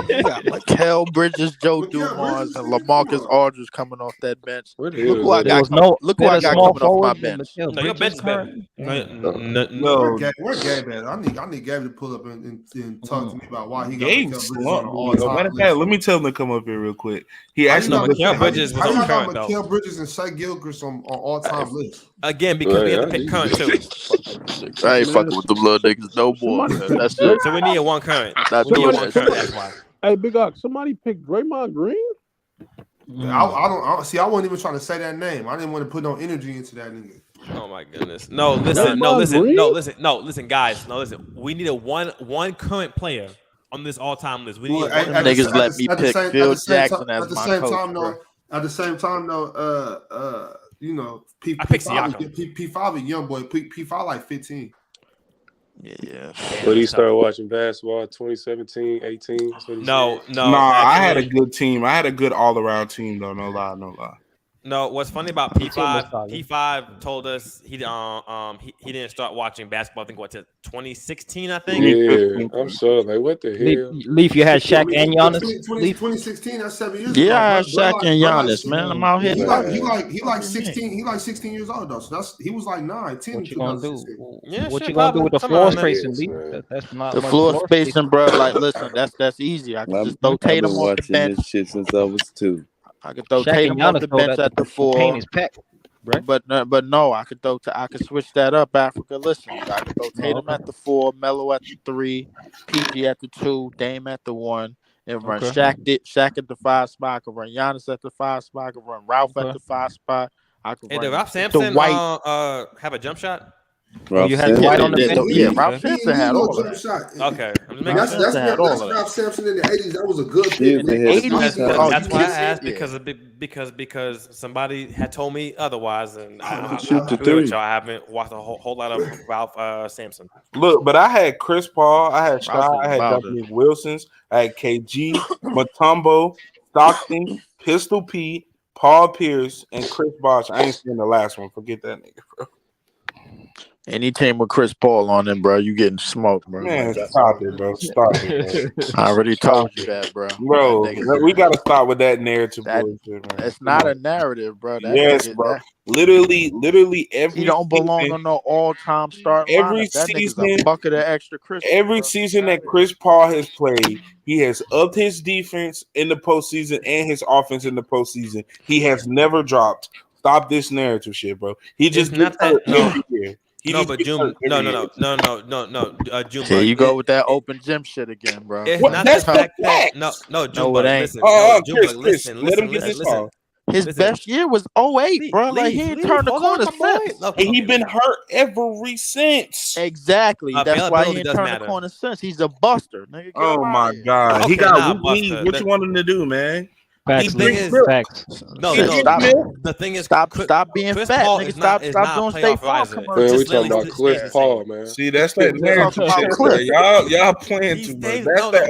You got Mikal Bridges, Joe Mikal Dumars, Bridges, and come LaMarcus on. Aldridge coming off that bench. Where the Look hell who I is that? got. Look who I got coming off my bench. No, your bench is better. No, Where Gabe at? I need Gabe to pull up and talk to me about why he got Gabe Mikal Bridges on slumped. the all-time Matter of list. fact, let me tell him to come up here real quick. He How you actually got Mikal Bridges was how you on got current, though. Mikal Bridges and Shai Gilgeous on all-time list? Again, because we have to pick current too. I ain't fucking with them little niggas no more. Man. That's it. So we need a one current. Not We need doing one that current. shit. That's why. Hey, Big Ox, somebody picked Draymond Green? I don't see. I wasn't even trying to say that name. I didn't want to put no energy into that nigga. Oh my goodness. No, listen, guys. No, listen. We need a one current player on this all-time list. We need Well, one Them niggas let me pick Phil Jackson as my coach, bro. At the same time, though, you know, I picked Siakam. P5 a young boy. P5 like 15. Yeah. But he started watching basketball 2017, 18. No. I had a good team. I had a good all-around team, though. No lie. No, what's funny about P5 told us he didn't start watching basketball. I think to 2016. I think. Yeah, I'm sure. Like, what the hell? Leaf, you had Shaq and Giannis. 2016. That's 7 years ago. Yeah, I had Shaq and Giannis, man. I'm out here. He like 16. He like 16 years old though. So he was like 9, 10. What you gonna do? Yeah, What shit, you gonna do with the floor probably. spacing, Leaf? That's not The much floor spacing, spacing. bro. Like, listen, that's easy. I can just throw Tatum off the bench. This shit since I was 2. I could throw Shaq Tatum and off the Giannis bench at the paint 4. is packed, right? But no, I could switch that up, Africa. Listen, I could throw Tatum at the 4, Melo at the 3, PG at the 2, Dame at the 1, and run Shaq at the 5 spot. I could run Giannis at the 5 spot. I could run Ralph at the 5 spot. I could Hey, run did Ralph Sampson have a jump shot? You had White on the bench. Yeah, Ralph Sampson had all of that. Okay, That's Ralph Sampson in the 80s. That was a good pick. In the 80s, that's why I asked because somebody had told me otherwise, and I agree with y'all. I haven't watched a whole lot of Ralph Sampson. Look, but I had Chris Paul, I had Shai, I had Dominic Wilsons, I had KG, Mutombo, Stockton, Pistol Pete, Paul Pierce, and Chris Bosh. I ain't seen the last one. Forget that nigga, bro. Any team with Chris Paul on them, bro, you getting smoked, bro. Man, stop it, bro. Stop it, bro. I already told you that, bro. Bro, we gotta stop with that narrative bullshit, man. It's not a narrative, bro. Bro. Literally every he don't belong on no all-time start every lineup. That season, nigga's a bucket of extra Chris. Every season that Chris Paul has played, he has upped his defense in the postseason and his offense in the postseason. He has never dropped. Stop this narrative shit, bro. He just not that every year. June. June. Here you go with that open gym shit again, bro. It's not the fact that June. Listen. Let him get this off. His best year was 08, bro. Like, he ain't turned the corner since. And he been hurt every since. Exactly. That's why he ain't turned the corner since. He's a buster, nigga. Oh my God. Okay, he got weak knees. What you want him to do, man? Facts. No. The thing is, stop being Chris fat, Paul nigga. Is Stop not doing State Farm commercials. Man, we talking about Cliff Paul, man. See, that's that narrative shit. Y'all playing too much.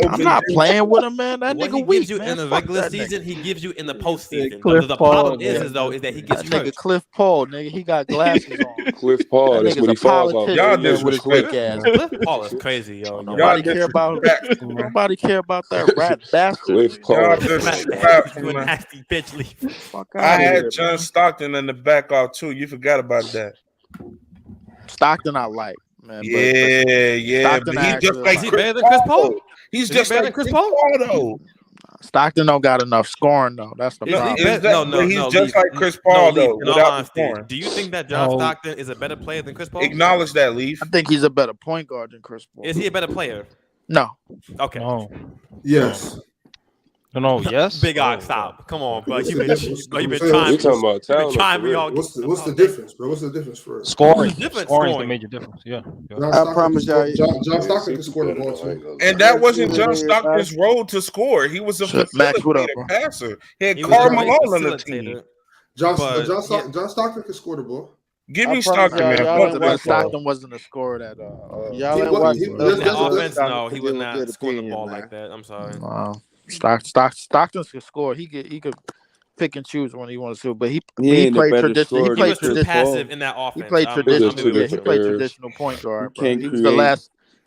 I'm not playing with him, man. That what nigga he weak, gives you man. in the regular season, he gives you in the postseason. The Paul, problem is that he gets that hurt. nigga Cliff Paul, nigga. He got glasses on. Cliff Paul, that's what he falls off. Y'all disrespect ass. Cliff Paul is crazy, yo. Nobody care about that rat bastard. Cliff Paul. You a nasty bitch, Leaf. I had John Stockton in the back off too. You forgot about that. Stockton, I like, man. Yeah. But he's just like is he better than Chris Paul? He's just like Chris Paul, though. Stockton don't got enough scoring though. That's the problem. He's just like Chris Paul though. Without scoring. Do you think that John Stockton is a better player than Chris Paul? Acknowledge that, Leaf. I think he's a better point guard than Chris Paul. Is he a better player? No. Okay. No. Yes. No, yes. Big Ox, stop. Come on, bro. You've been trying. We talking about talent. What's the difference, bro? What's the difference for us? Scoring is the major difference. Yeah. I promise y'all. John Stockton can score the ball too. And that wasn't John Stockton's role to score. He was a facilitator passer. He had Karl Malone on the team. John Stockton can score the ball. Give me Stockton, man. Stockton wasn't a scorer that Y'all ain't watching offense. No, he was not scoring the ball like that. I'm sorry. Stockton could score. He could pick and choose when he wants to, but he played traditional. He played too passive in that offense. He played traditional. He played traditional point guard. He was the last.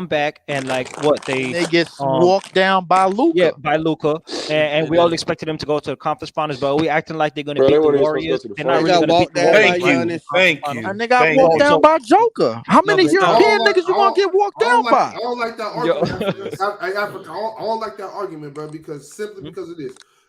come back and like what They get walked down by Luka. Yeah, by Luka, and we all expected them to go to the conference finals, but we acting like they're gonna beat the Warriors. They're not really gonna beat the Warriors. Thank you. And they got walked down by Joker. How many European niggas you gonna get walked down by? I don't like that argument. I don't like that argument, bro, because of this.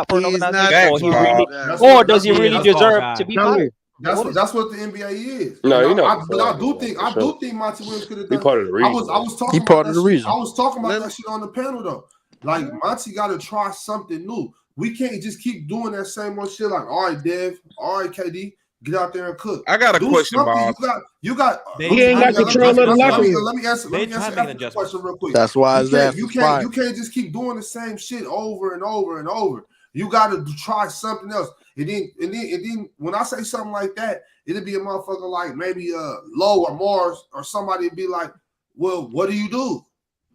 out for an He's not organization, the or does he really that's fall deserve guy. to be Tell me. fired? That's what the NBA is. No, And you're not. but I do think Monty Williams could have He done. part of the I reason. was talking He about part that of the shit. reason. I was talking about that shit on the panel though. Like Monty got to try something new. We can't just keep doing that same old shit. Like, all right, Dev, all right, KD, Get out there and cook. I got a question, Bob. You got. He ain't got control of the locker room. Let me answer the question real quick. That's why his ass you was can't fired. you can't just keep doing the same shit over and over and over. You got to try something else. And then when I say something like that, it'll be a motherfucker like maybe Low or Mars or somebody be like, well, what do you do?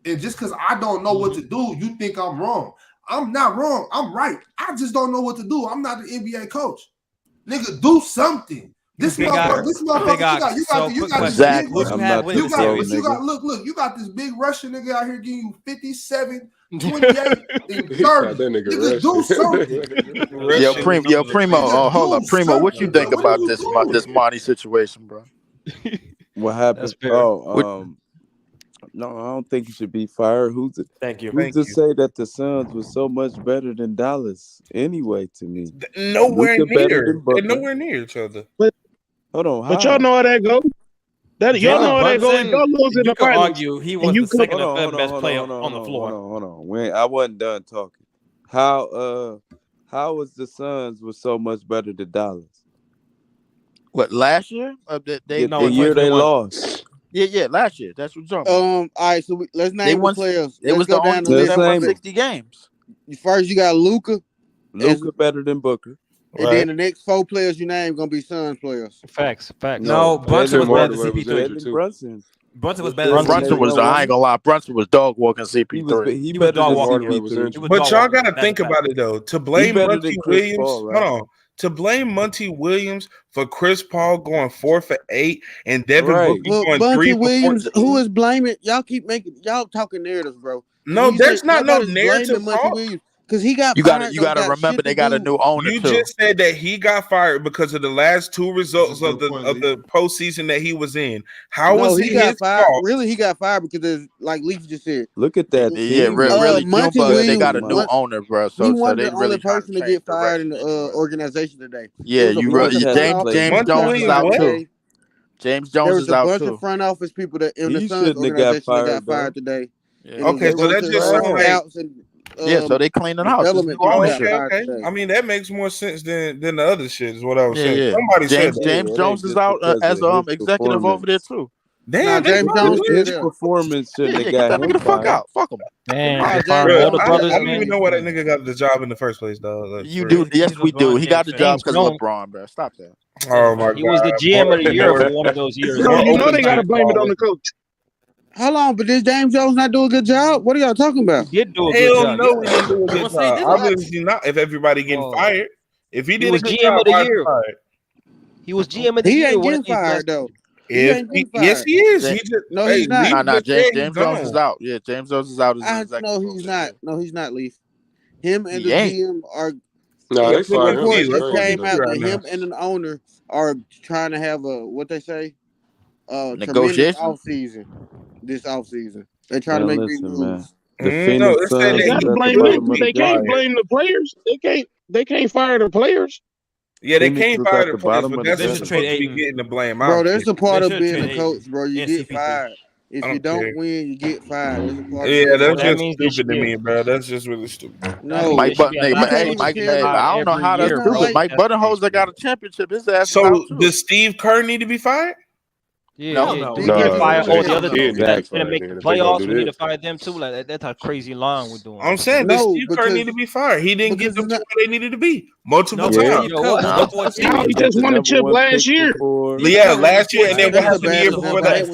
And just because I don't know what to do, you think I'm wrong. I'm not wrong. I'm right. I just don't know what to do. I'm not an NBA coach. Nigga, do something. This motherfucker, you got this big Russian nigga out here giving you 57, 28, and 30. Nigga, do something. Yo, Primo. Oh, hold up, Primo. What you think about this Monty situation, bro? What happened? No, I don't think he should be fired. Thank you. Who's to say that the Suns was so much better than Dallas anyway? To me, nowhere near. They're nowhere near each other. Hold on, but y'all know how that goes. Y'all know how that goes. Y'all lose in the finals. Argue he was the second or third best player on the floor. Hold on. I wasn't done talking. How was the Suns was so much better than Dallas? What, last year? The year they lost. Yeah, last year. That's what you're talking about. All right, so let's name the players. They was down to 60 games. First, you got Luka. Luka better than Booker. And then the next 4 players you name gonna be Suns players. Facts. No, Brunson was better than CP3. Brunson was better. Brunson was. I ain't gonna lie. Brunson was dog walking CP3. He better than CP3. But y'all gotta think about it though. To blame Monty Williams. Hold on. To blame Monty Williams for Chris Paul going 4 for 8 and Devin Booker going 3 for 14. Who is blaming? Y'all keep y'all talking narratives, bro. No, there's not no narrative. Because he got you gotta remember they got a new owner. You just said that he got fired because of the last 2 results of the postseason that he was in. How was he his fired? fault? Really, he got fired because there's like Leaf just said. Look at that. Yeah, really. Monty Williams, they got a new owner, bro. So he wasn't they the really only person to get fired in the organization today. Yeah, you really. James Jones is out too. James Jones is out too. There was a bunch of front office people that in the Suns organization that got fired today. Okay, so that just sounds like. So they clean it out. Okay. I mean, that makes more sense than the other shit. Is what I was saying. Yeah. Somebody said James Jones is out as executive over there too. Damn, James Jones his performance shouldn't have got him. Get the fuck out. Fuck him. I don't even know why that nigga got the job in the first place, dog. You do? Yes, we do. He got the job because of LeBron, bro. Stop that. Oh my god. He was the GM of the year for one of those years. You know they gotta blame it on the coach. Hold on, but did James Jones not do a good job? What are y'all talking about? He did do a good job. Hell no, he didn't do a good job. Obviously not. If everybody getting fired, if he did a good GM job, of the year. He was GM of the year. He ain't getting fired though. Yes, he is. He's not. Nah, James Jones is out. Yeah, James Jones is out. No, he's not. No, he's not. Leaf. Him and the GM are. No, they fired him. It came out that him and an owner are trying to have a what they say, negotiation this offseason. They're trying to make big moves. They gotta blame him. They can't blame the players. They can't fire the players. Yeah, they can't fire the players, but that's just supposed to be getting the blame out. Bro, there's a part of being a coach, bro. You get fired. If you don't care. win, you get fired. That's just stupid to me, bro. That's just really stupid. No, Mike, I don't know how that's stupid. Mike Budenholzer got a championship. His ass. So does Steve Kerr need to be fired? No. We need to fire all the other teams that make the playoffs. We need to fire them too. Like that's a crazy line we're doing. I'm saying Steve Kerr need to be fired. He didn't get them to where they needed to be multiple times. He just won the chip last year. Yeah, last year, and then what happened the year before that?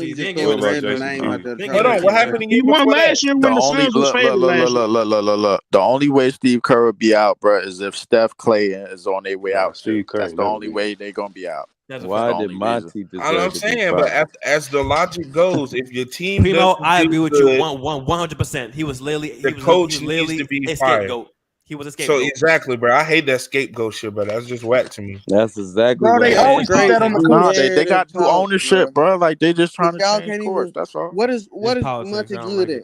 Hold on, what happened the year before that? He won last year when the Suns was favored last year. Look. The only way Steve Kerr would be out, bro, is if Steph Clay is on their way out. That's the only way they're gonna be out. Why did Monty deserve I know what I'm saying, but as the logic goes, if your team Primo, I agree with you 100%. He was literally the coach needs to be a fired. scapegoat. He was a scapegoat. So exactly, bro. I hate that scapegoat shit, but that's just whack to me. That's exactly. Bro, they always put that on the coach. They got new ownership, bro. Like they just trying to change course. That's all. What is Monty good at?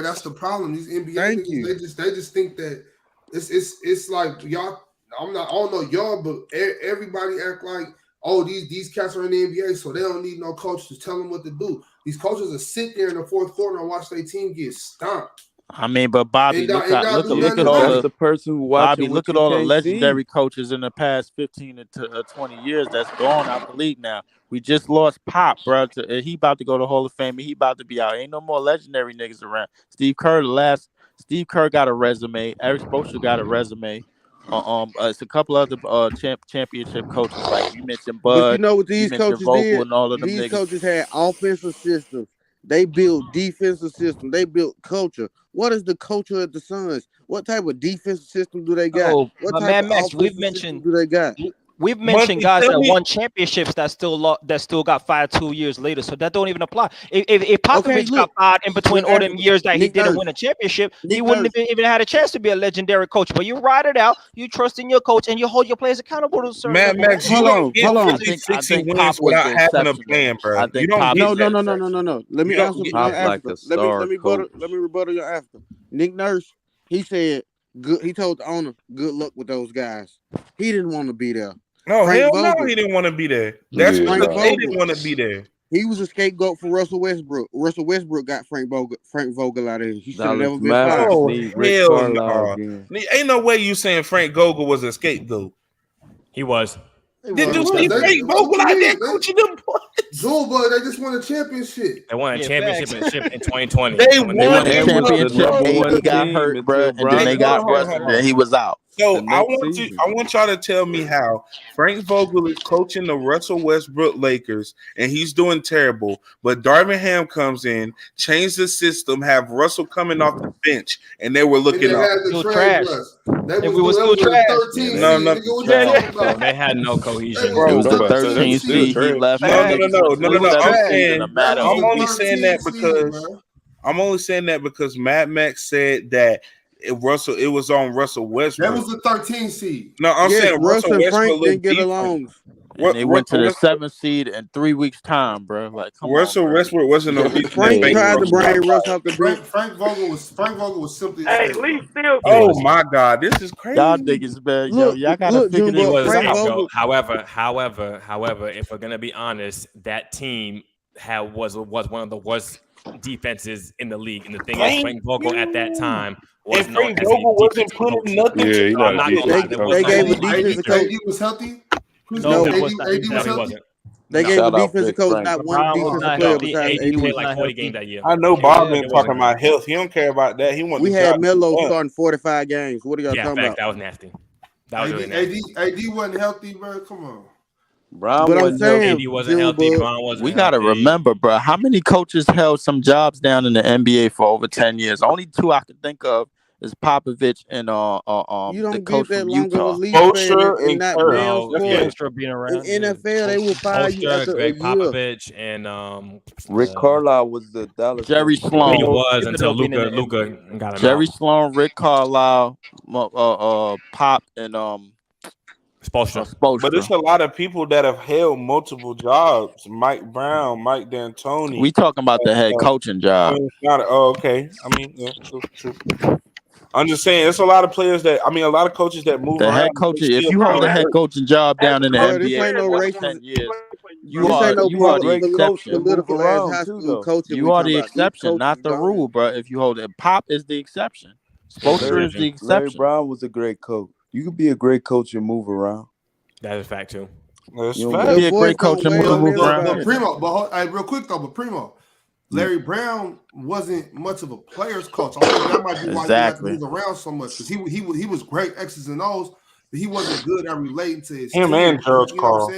bro. That's the problem. These NBA Thank niggas, you. they just think that it's like y'all. I don't know y'all, but everybody act like, oh, these cats are in the NBA, so they don't need no coach to tell them what to do. These coaches will sit there in the fourth quarter and watch their team get stomped. I mean, but Bobby, And look not at do look nothing at all about That's it. the person who Bobby, watching look what at you all the can't legendary see. coaches in the past 15 to 20 years that's gone out the league now. We just lost Pop, bro. He about to go to Hall of Fame. He about to be out. Ain't no more legendary niggas around. Steve Kerr got a resume. Eric Spoelstra got a resume. It's a couple other championship coaches like you mentioned But you Bud, know what you these mentioned coaches Vogel, did? and all of them These niggas. coaches had offensive systems. They built defensive systems. They built culture. What is the culture of the Suns? What type of defensive system do they got? Oh, What but type man, of Max, we've offensive system mentioned do they got? We've mentioned guys that won championships that still got fired 2 years later, so that don't even apply. If Popovich got fired in between all them years that he didn't win a championship, he wouldn't have even had a chance to be a legendary coach. But you ride it out, you trust in your coach, and you hold your players accountable to a certain Mad level. Max, you don't get 50-60 wins without having a plan, bro. You don't no. get Let me answer your after. Let me rebuttal your after. Nick Nurse, he said good. He told the owner, "Good luck with those guys." He didn't want to be there. No, Frank hell Vogel. no, he didn't want to be there. That's Frank because they Vogel. didn't want to be there. He was a scapegoat for Russell Westbrook. Russell Westbrook got Frank Vogel out of here. He should have never been fired. Oh, hell no. Ain't no way you saying Frank Vogel was a scapegoat. He was. Did you see Frank Vogel out there coaching them boys? Joe, but they just won a championship. They won a championship in 2020. They won a championship. AD got hurt, bro, and then they got Russell, and he was out. So I want y'all to tell me how Frank Vogel is coaching the Russell Westbrook Lakers and he's doing terrible. But Darvin Ham comes in, changed the system, have Russell coming off the bench, and they were looking up. Trash. They was still trash. No. They had no cohesion. It was the 13th seed. He left. No. I'm only saying that because Mad Max said that. It was on Russell Westbrook. That was the 13th seed. No, I'm saying Russell and Westbrook Frank didn't get along. And they went to the 7th seed in 3 weeks' time, bro. Like, come Russell on, Westbrook wasn't no Frank tried to bring Russ off the bench. Frank Vogel was simply. Hey, Lee still. Oh my God, this is crazy. Y'all niggas, man. Y'all gotta figure this out. However, if we're gonna be honest, that team was one of the worst defenses in the league. And the thing is, Frank Vogel at that time was Frank Vogel wasn't putting nothing. They gave a defensive coach. AD was healthy. No, AD was healthy. They gave a defensive coach not one defensive player besides AD played like 40 games that year. I know Bob been talking about health. He don't care about that. He wants. We had Melo starting 45 games. What are y'all talking about? That was nasty. That was really nasty. AD wasn't healthy, bro. Come on. Brown but wasn't saying, AD wasn't healthy. Brown wasn't we gotta remember, bro. How many coaches held some jobs down in the NBA for over 10 years? Only 2 I can think of is Popovich and you don't the coach get that from long Utah. of a league and not Spoelstra being around. in NFL, they will fire you after a year. Popovich and Rick Carlisle was the Dallas. Jerry Sloan. He was until Luka got him Jerry out. Sloan, Rick Carlisle, Pop, and Spoelstra. But it's a lot of people that have held multiple jobs. Mike Brown, Mike D'Antoni. We talking about the head coaching job. Okay. I mean, yeah, true. I'm just saying, it's a lot of players a lot of coaches that move the around. Head coaching, if you hold a head coaching job down in the NBA this for 10 years, you are the exception. Coaching. You are the exception, not the rule, bro. If you hold it, Pop is the exception. Spoelstra is the exception. Larry Brown was a great coach. You could be a great coach and move around. That is a fact too. You can be a great coach and move around. Real quick though, Primo, Larry Brown wasn't much of a player's coach. I think that might be why he had to move around so much because he was great X's and O's, but he wasn't good at relating to his team. And George Karl.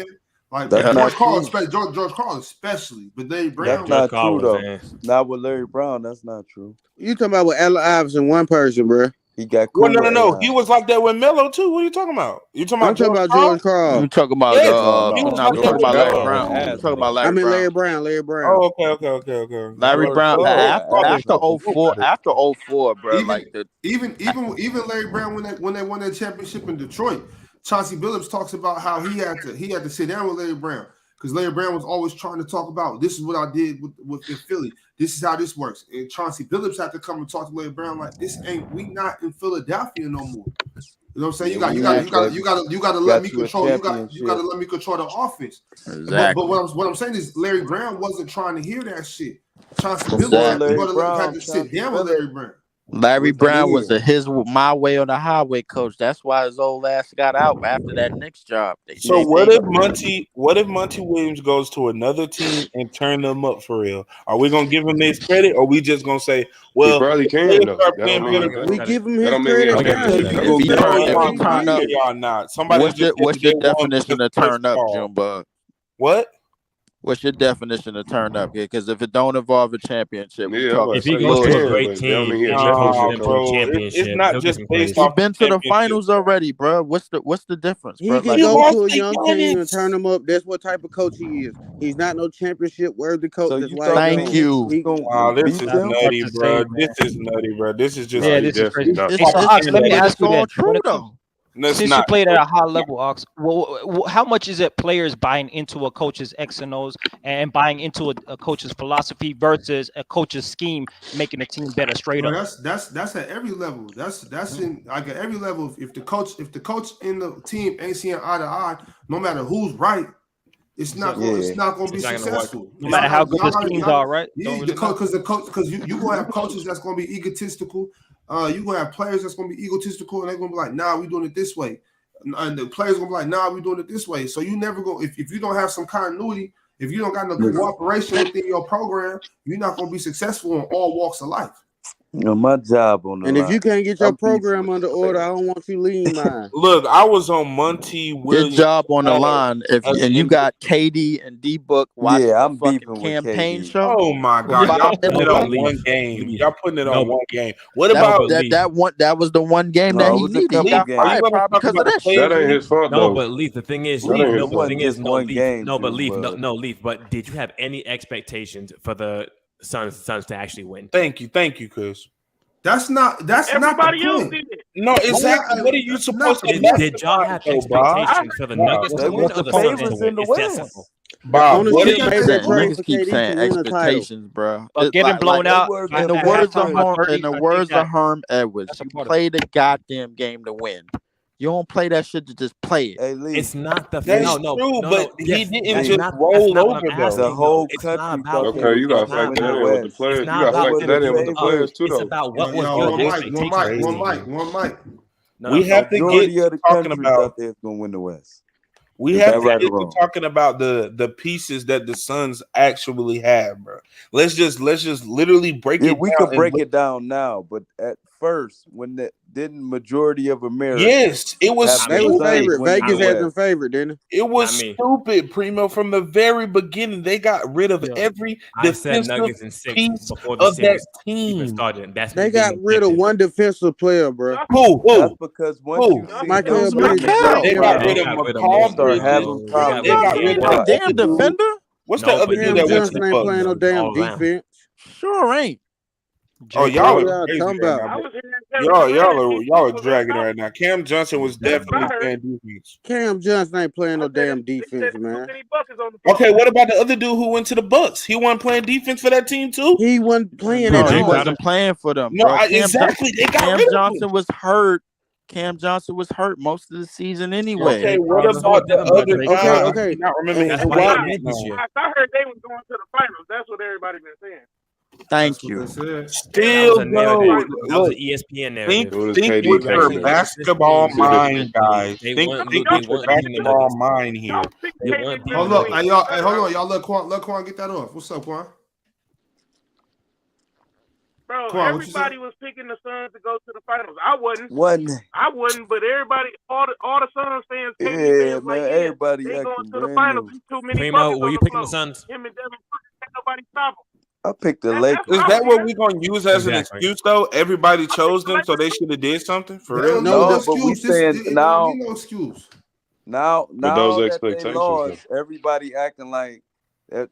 Like George Karl especially, but Larry Brown. That's not true though. Not with Larry Brown. That's not true. You talking about with Allen Iverson, one person, bro. He got cool. Well, no. He was like that with Melo too. What are you talking about? You talking about? I'm talking about George Karl. I'm talking about. I'm talking about Larry Brown. I'm talking about Larry Brown. Larry Brown. Larry Brown. Oh, okay. Larry Brown after 04, bro. Even Larry Brown when they won that championship in Detroit, Chauncey Billups talks about how he had to sit down with Larry Brown because Larry Brown was always trying to talk about this is what I did with in Philly. This is how this works. And Chauncey Billups had to come and talk to Larry Brown like we not in Philadelphia no more. You know what I'm saying? You gotta let me control. You gotta let me control the offense. Exactly. But what I'm saying is Larry Brown wasn't trying to hear that shit. Chauncey Billups had to sit down with Larry Brown. Larry Brown was my way or the highway coach. That's why his old ass got out after that Knicks job. What if Monty Williams goes to another team and turn them up for real? Are we gonna give him his credit, or we just gonna say, well, he probably can? We give him his credit. If he turn up, y'all not. What's your definition of turn up, Junebug? What What's your definition of turn up here? Because if it don't involve a championship, we talking. If he goes to a great team and he coaches them to a championship, it's not just based off. He's been to the finals already, bro. What's the difference, He bro? can go to a young team and turn them up. That's what type of coach he is. He's not no championship worthy coach. So That's you why thank you. Wow, this is nutty, bro. This is nutty, bro. This is just this is crazy. It's Let me ask you that. True though. Since you played at a high level, Ox, how much is it players buying into a coach's X and O's and buying into a coach's philosophy versus a coach's scheme, making a team better straight up? That's at every level. That's in like at every level. If the coach in the team ain't seeing eye to eye, no matter who's right, it's not going to be successful. No matter how good the schemes are, right? Yeah, because you gonna have coaches that's gonna be egotistical. You're gonna have players that's gonna be egotistical and they're gonna be like, nah, we're doing it this way. And the players gonna be like, nah, we're doing it this way. So you never go if you don't have some continuity, if you don't got no cooperation within your program, you're not gonna be successful in all walks of life. My job on the And line. if you can't get your program under order, I don't want you leading mine. Look, I was on Monty Williams. His job on the line. And you got KD and D Book watching I'm the fucking beefing campaign with KD. show. Oh my God, y'all putting it on one game. Y'all putting it on one game. What about that was the one game that he needed. He got fired probably because of that shit. That ain't his fault though. No, but Leaf, the thing is, Leaf, but did you have any expectations for the Suns to actually win? Thank you, Chris. That's not Everybody the else point. did it. No, exactly. What are you supposed to do? Did y'all have expectations for the Nuggets to win or the Suns to win? It's that simple. Bob, niggas keep saying expectations, bro. Getting blown out. In the words of Herm Edwards, you play the goddamn game to win. You don't play that shit to just play it. Hey, Lee, it's not the That's true, but he didn't just roll over though. The whole country. Okay, you got to factor that in with the players. You got to factor that in with the players too, though. It's about what was your One mic. We have to get talking about who's going to win the West. We have to get to talking about the pieces that the Suns actually have, bro. Let's just literally break it down. We could break it down now, but at first, when didn't majority of America? Yes, it was. They was favorite. Vegas had them favorite, didn't it? It was stupid, Primo. From the very beginning, they got rid of every defensive piece of that team. They got rid of one defensive player, bro. Who? That's because once Michael Bridges. They got rid of McCall. They got rid of damn defender. What's that other dude that went to the ain't playing no damn defense. Sure ain't. Oh, y'all are crazy right now. Y'all are dragging right now. Cam Johnson was definitely playing defense. Cam Johnson ain't playing no damn defense, man. Okay, what about the other dude who went to the Bucks? He wasn't playing defense for that team too. He wasn't playing. He wasn't playing for them. No, exactly. Cam Johnson was hurt. Cam Johnson was hurt most of the season anyway. Okay, what about the other guy? Okay. Not remember his I heard they was going to the finals. That's what everybody been saying. Thank you. Still, no. That was an ESPN narrative. Think with your basketball mind, guys. Think with your basketball mind here. Hold up, hold on, y'all. Let Quan get that off. What's up, Quan? Bro, Quan, everybody was picking the Suns to go to the finals. I wasn't, but everybody, all the Suns fans, man, everybody they going to the brand finals. new. Too many Primo, were you picking the Suns? Him and Devin can't nobody stop him. I picked the Lakers. Is that what we're gonna use as an excuse though? Everybody chose them, so they should have did something for real. No, but we saying now. No excuse. Now those that expectations, they lost, everybody acting like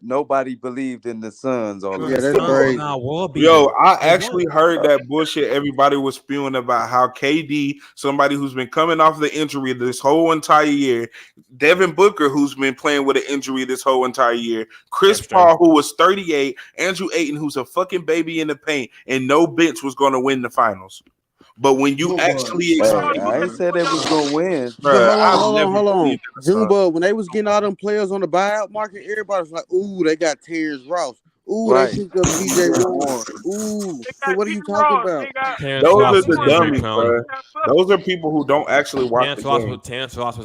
nobody believed in the Suns. Yeah, that's crazy. Yo, I actually heard that bullshit everybody was spewing about how KD, somebody who's been coming off the injury this whole entire year, Devin Booker, who's been playing with an injury this whole entire year, Chris Paul, who was 38, Andrew Ayton, who's a fucking baby in the paint, and no bench was going to win the finals. But when you actually, I ain't said they was gonna win. Hold on. Junebug, when they was getting all them players on the buyout market, everybody was like, "Ooh, they got Terrence Ross. Ooh, they picked up DJ Warren. Ooh." So what are you talking about? Those are the dummies, bro. Those are people who don't actually watch the game. Terrence Ross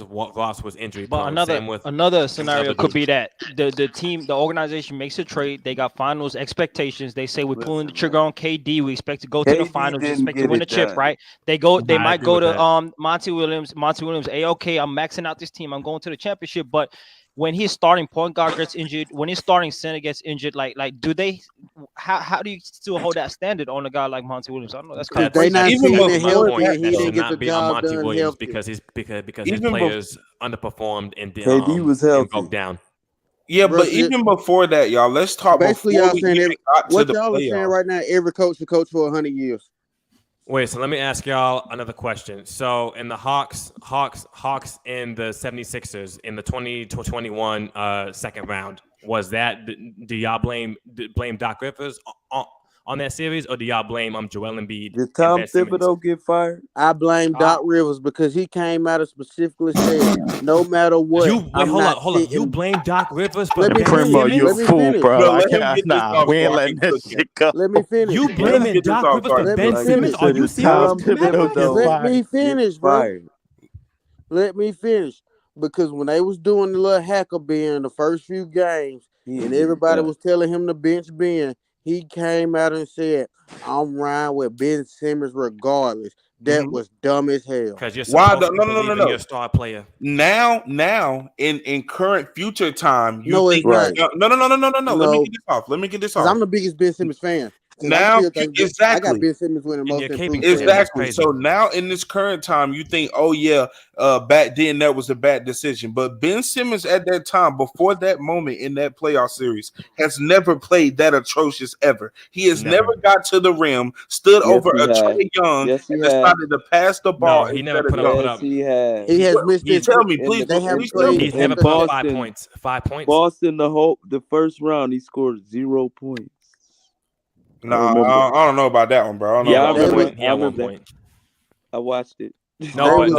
was injury prone. But another scenario could be that the organization makes a trade. They got finals expectations. They say we're pulling the trigger on KD. We expect to go to the finals. We expect to win the chip, right? They might go to Monty Williams. Monty Williams, okay, I'm maxing out this team. I'm going to the championship, but when his starting point guard gets injured, when his starting center gets injured, like do they? How do you still hold that standard on a guy like Monty Williams? I don't know. That's kind of They crazy. not Even seeing before it healthy, that, and he that didn't should get the not be on job Monty done Williams healthy. because his Even players underperformed and KD was healthy. broke down. Yeah, Bro, but even before that, y'all, let's talk basically before y'all we saying even got to what the y'all are saying playoffs. right now. Every coach should coach for 100 years. Wait, so let me ask y'all another question. So in the Hawks and the 76ers in the 2021 second round, was that, do y'all blame Doc Rivers on that series, or do y'all blame Joel Embiid? Did Tom Thibodeau get fired? I blame Doc Rivers because he came out and specifically said, no matter what, hold up. You blame Doc Rivers for Let me Ben finish. Simmons? You a fool, bro. Let him get this off. We ain't letting this shit go. Let me finish. You blaming Doc Rivers for Ben Simmons? Are you serious? Let me finish, bro. Let me finish. Because when they was doing the little hacker Ben in the first few games, and everybody was telling him to bench Ben, he came out and said, I'm riding with Ben Simmons regardless. That was dumb as hell. Because you're supposed to believe in your star player. Now, in current future time, you no, think it's not. No. Let me get this off. I'm the biggest Ben Simmons fan. Now, exactly. I got Ben Simmons winning most improved. Exactly. So now in this current time, you think, oh yeah, back then that was a bad decision. But Ben Simmons at that time, before that moment in that playoff series, has never played that atrocious ever. He has never got to the rim, stood over a Trae Young, and decided to pass the ball. No, he never put up. He has missed his. Tell me, please. He's never put up 5 points. 5 points. Boston, the first round, he scored 0 points. No, I don't know about that one, bro. I remember that. I watched it. He had one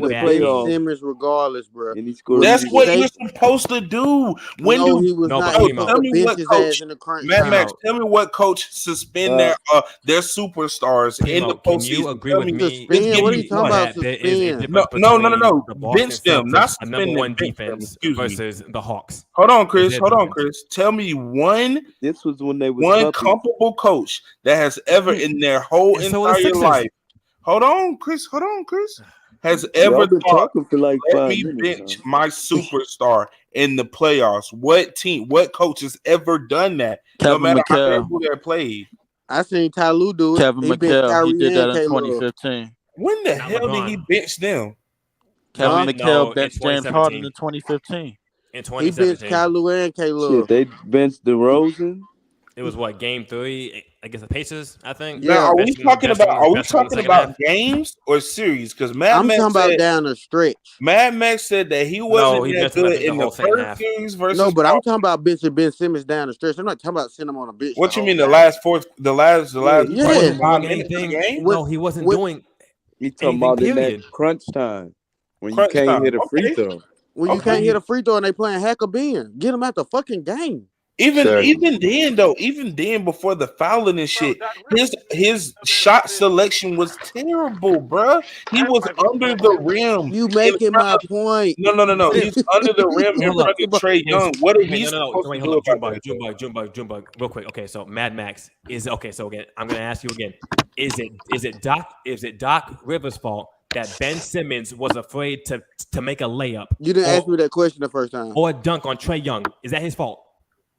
with Ben Simmons regardless, bro. And he scored. That's what you're supposed to do. He was not. Tell me what coach. Max, tell me what coach suspend their superstars in the postseason. Can you agree with me? What are you talking about? Suspend? No. Bench them, not suspend number one them. defense versus the Hawks. Hold on, Chris. Tell me one. This was when they one comparable coach that has ever in their whole entire life. Hold on, Chris. Has ever thought, for like let me bench my superstar in the playoffs? What coach has ever done that? Kevin no matter McHale. how they played. I seen Ty Lue do it. Kevin McHale, he did that in 2015. When the hell did he bench them? Kevin McHale benched James Harden in 2015. In 2017. He benched Ty Lue and K-Love. They benched DeRozan. It was what, game 3 against the Pacers, I think. Yeah, are we talking about games or series? Because I'm talking about down the stretch. Mad Max said that he wasn't that good in the first series versus. No, but I'm talking about benching Ben Simmons down the stretch. I'm not talking about sending him on a bench. What you mean the last 5 minutes of the game? No, he wasn't doing. He talking about in that crunch time when you can't hit a free throw. When you can't hit a free throw and they playing hacker Ben, get him out the fucking game. Even then, before the fouling and shit, his shot selection was terrible, bro. He was under the rim. You making my point? No. He's under the rim in front of Trae Young. What are he supposed to do about that? Junebug, real quick. Okay, so Mad Max is okay. So again, I'm gonna ask you again: Is it Doc Rivers' fault that Ben Simmons was afraid to make a layup? You didn't ask me that question the first time. Or a dunk on Trae Young? Is that his fault?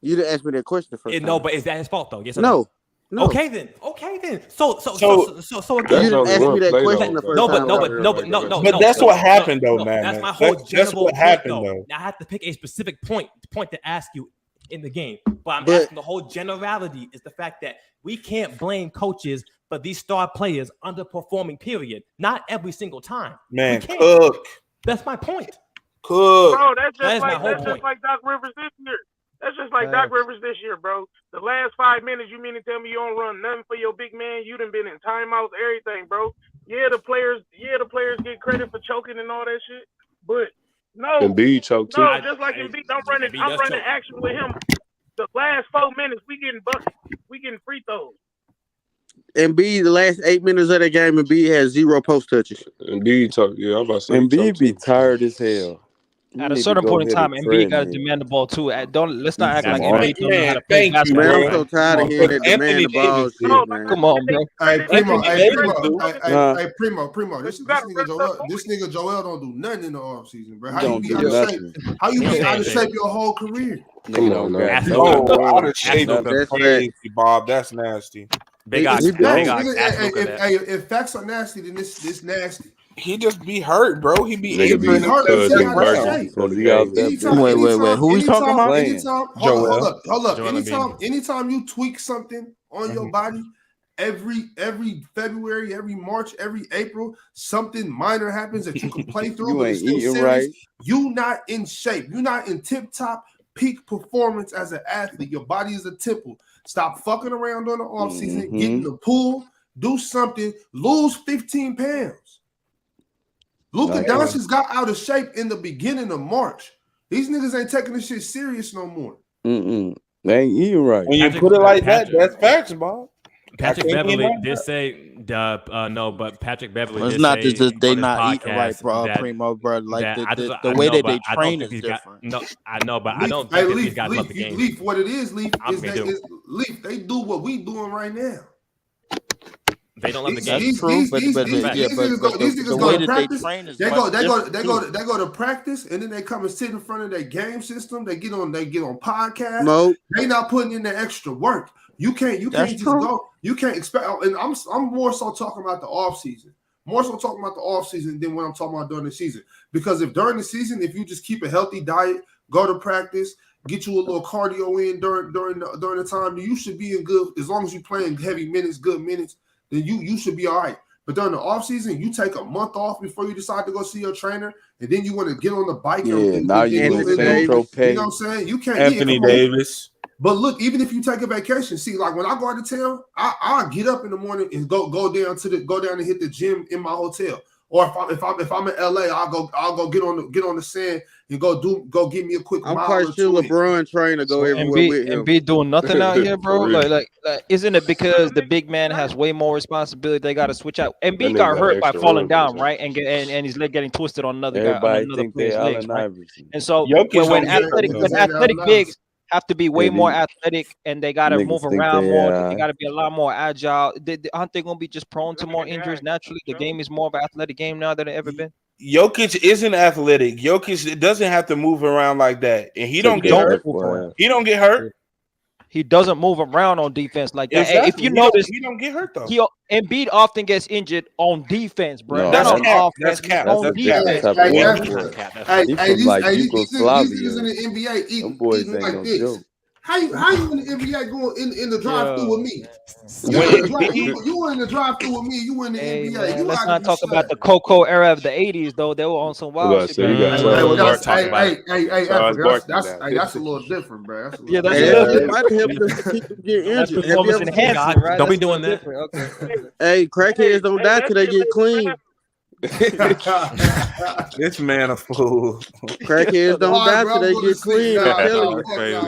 You didn't ask me that question the first time. No, but is that his fault though? Yes or no? No. Okay then. So again, you didn't ask me that question the first time. No. But that's what happened though, man. That's my whole that's what happened though. Now I have to pick a specific point to ask you in the game. But I'm asking the whole generality is the fact that we can't blame coaches for these star players underperforming, period. Not every single time. Man, Cook. That's my point. Cook. Bro, that's just like Doc Rivers this year. That's just like Doc Rivers this year, bro. The last 5 minutes, you mean to tell me you don't run nothing for your big man? You done been in timeouts, everything, bro. Yeah, the players get credit for choking and all that shit. But no. Embiid choked too. No, just like Embiid, I'm running action with him. The last 4 minutes, we getting buckets. We getting free throws. Embiid, the last 8 minutes of that game, Embiid has 0 post touches. Embiid choked. Yeah, I'm about to say Embiid be tired as hell. At a certain point in time, Embiid got to demand the ball too. Let's not act like Embiid don't know how to play basketball. Man, I'm so tired of hearing that demand the ball shit, man. Come on, bro. Hey, Primo. This nigga Joel don't do nothing in the offseason, bro. How you be out of shape? How you be out of shape your whole career? Come on, man. Out of shape is crazy, Bob. That's nasty. If facts are nasty, then this nasty. He just be hurt, bro. He be hurt. Wait. Who we talking about? Hold up. Anytime you tweak something on your body, every February, every March, every April, something minor happens that you can play through. You ain't eating right. You not in shape. You not in tip-top peak performance as an athlete. Your body is a temple. Stop fucking around on the offseason. Get in the pool. Do something. Lose 15 pounds. Luka Doncic got out of shape in the beginning of March. These niggas ain't taking this shit serious no more. They ain't eating right. When you put it like that, that's facts, Bob. Patrick Beverly did say no, but Patrick Beverly. It's did not say just they not podcast eating right, bro, Primo, bro. Like the way that they train is different. I know, but I don't think these guys love the game. Leaf, what it is, Leaf, they do what we doing right now. They don't love the game. That's true, but the way that they train is they go to practice and then they come and sit in front of their game system. They get on podcasts. No, they not putting in the extra work. You can't just go. You can't expect. And I'm more so talking about the off season. More so talking about the off season than what I'm talking about during the season. Because if during the season, if you just keep a healthy diet, go to practice, get you a little cardio in during the time, you should be in good. As long as you're playing heavy minutes, good minutes, then you should be all right. But during the offseason, you take a month off before you decide to go see your trainer, and then you want to get on the bike. Now you know what I'm saying? You can't. Anthony Davis. But look, even if you take a vacation, see, like when I go out of town, I get up in the morning and go down and hit the gym in my hotel. Or if I'm in LA, I'll go get on the sand and go get me a quick mile. I'm quite sure LeBron trying to go everywhere with him. And be doing nothing out here, bro. like, isn't it because the big man has way more responsibility? They got to switch out. Embiid got hurt by falling down, right, and his leg getting twisted on another guy, on another player's legs, right? And so when athletic bigs have to be way more athletic, and they got to move around more. They got to be a lot more agile. Aren't they going to be just prone to more injuries naturally? The game is more of an athletic game now than it ever been. Jokic isn't athletic. Jokic doesn't have to move around like that, and he don't get hurt. He don't get hurt. He doesn't move around on defense like that. Exactly. If you notice, he don't get hurt though. Embiid often gets injured on defense, bro. No, that's cap. That's cap. On defense. These niggas in the NBA eating like this. How you in the NBA going in the drive-through with me? You were in the drive-through with me. You were in the NBA. Let's not talk about the Coco era of the '80s, though. They were on some wild shit. That's a little different, bro. That's a little different. Don't be doing that. Hey, crackheads don't die till they get clean. This man a fool. Crackheads don't die till they get clean.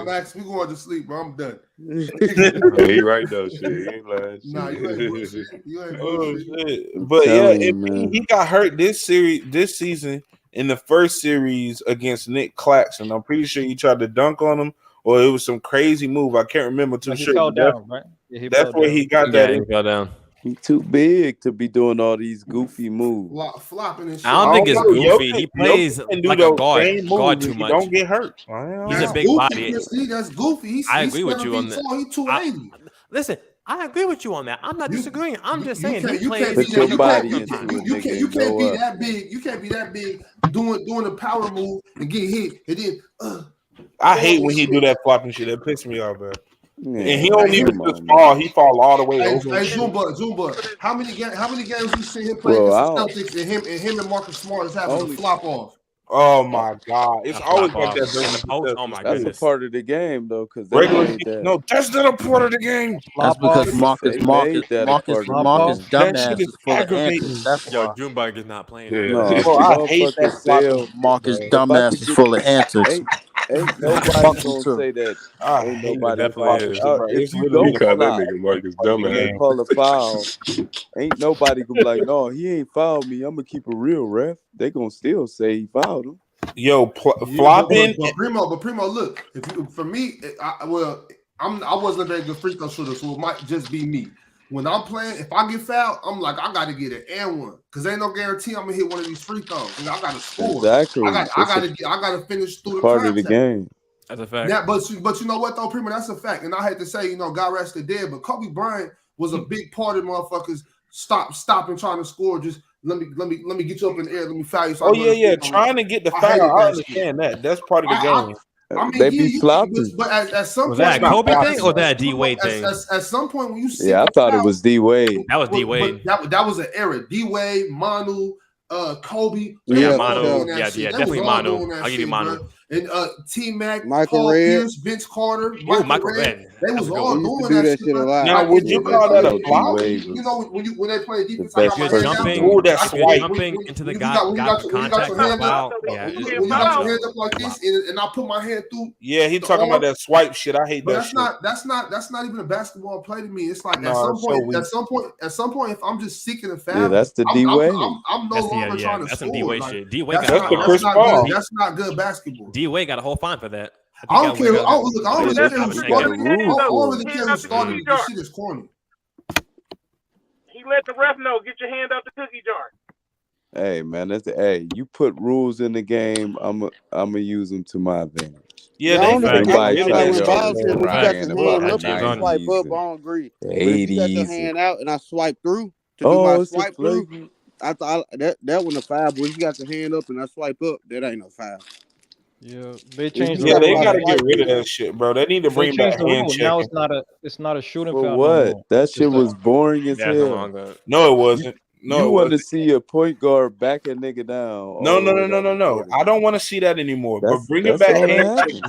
Max, we going to sleep, bro. I'm done. He right though, shit. He ain't lying. Nah, you ain't bullshit. But he got hurt this season in the first series against Nick Claxton. I'm pretty sure he tried to dunk on him, or it was some crazy move. I can't remember too sure. He fell down, right? That's where he got that. He fell down. He's too big to be doing all these goofy moves. Flopping and shit. I don't think it's goofy. He plays like a guard too much. Don't get hurt. He's a big body. That's goofy. I agree with you on that. He's 280. Listen, I agree with you on that. I'm not disagreeing. I'm just saying you can't be that big. You can't be that big doing a power move and get hit and then. I hate when he do that flopping shit. That pisses me off, man. Yeah, and he don't even just fall; he fall all the way over. Hey, Zumba, how many games you seen him play against the Celtics and him and Marcus Smart is having a flop off? Oh my God! It's always like that. Oh my goodness! That's a part of the game, though, because no, that's not a part of the game. That's because Marcus dumbass is full of answers. That's why. Junebug is not playing. I hate that. Marcus dumbass is full of answers. Ain't nobody gonna say that. Ain't nobody playing. If you don't call that nigga Marcus dumbass, call a foul. Ain't nobody gonna be like, no, he ain't fouled me. I'm gonna keep it real, ref. They gonna still say he fouled him. Yo, flopping. But Primo, look. For me, I wasn't a very good free throw shooter, so it might just be me. When I'm playing, if I get fouled, I'm like, I got to get an and one because ain't no guarantee I'm gonna hit one of these free throws. I got to score. Exactly. I got to finish through the part of the game. That's a fact. Yeah, but you know what though, Primo, that's a fact. And I hate to say, God rest the dead, but Kobe Bryant was a big part of motherfuckers stopping trying to score. Just let me get you up in the air. Let me foul you. So trying to get the foul. I understand that. That's part of the game. I mean, they be flopping. But at some was point, that Kobe thing or that D Wade thing? At some point, when you see, I thought it was D Wade. That was D Wade. That was an era. D Wade, Manu, Kobe. Manu. Yeah, definitely Manu. I'll give you Manu. Bro. And T-Mac, Michael Paul Red. Pierce, Vince Carter, Michael Red. They was all doing that shit. Now, would you call that a flop? When they play defense, you're jumping into the guy contact. Wow. Yeah. When you got your hands up like this, and I put my hand through. Yeah, he's talking about that swipe shit. I hate that. That's not even a basketball play to me. It's like at some point, if I'm just seeking a foul, that's the D Wade. I'm no longer trying to score. That's some D Wade shit. D Wade got the Chris Paul. That's not good basketball. D Wade got a whole fine for that. I don't care. I don't really care who started. I don't really care who started. This shit is corny. He let the ref know. Get your hand out the cookie jar. Hey man, you put rules in the game. I'm gonna use them to my advantage. Yeah, I don't agree. If you got your hand out and I swipe through to do my swipe through, I thought that was a foul. But if you got your hand up and I swipe up, that ain't no foul. Yeah, they changed. Yeah, they gotta get rid of that shit, bro. They need to bring back hand checking. Now it's not a shooting foul. What? That shit was boring as hell. No, it wasn't. No, you want to see a point guard back a nigga down? No. I don't want to see that anymore. But bring it back hand checking.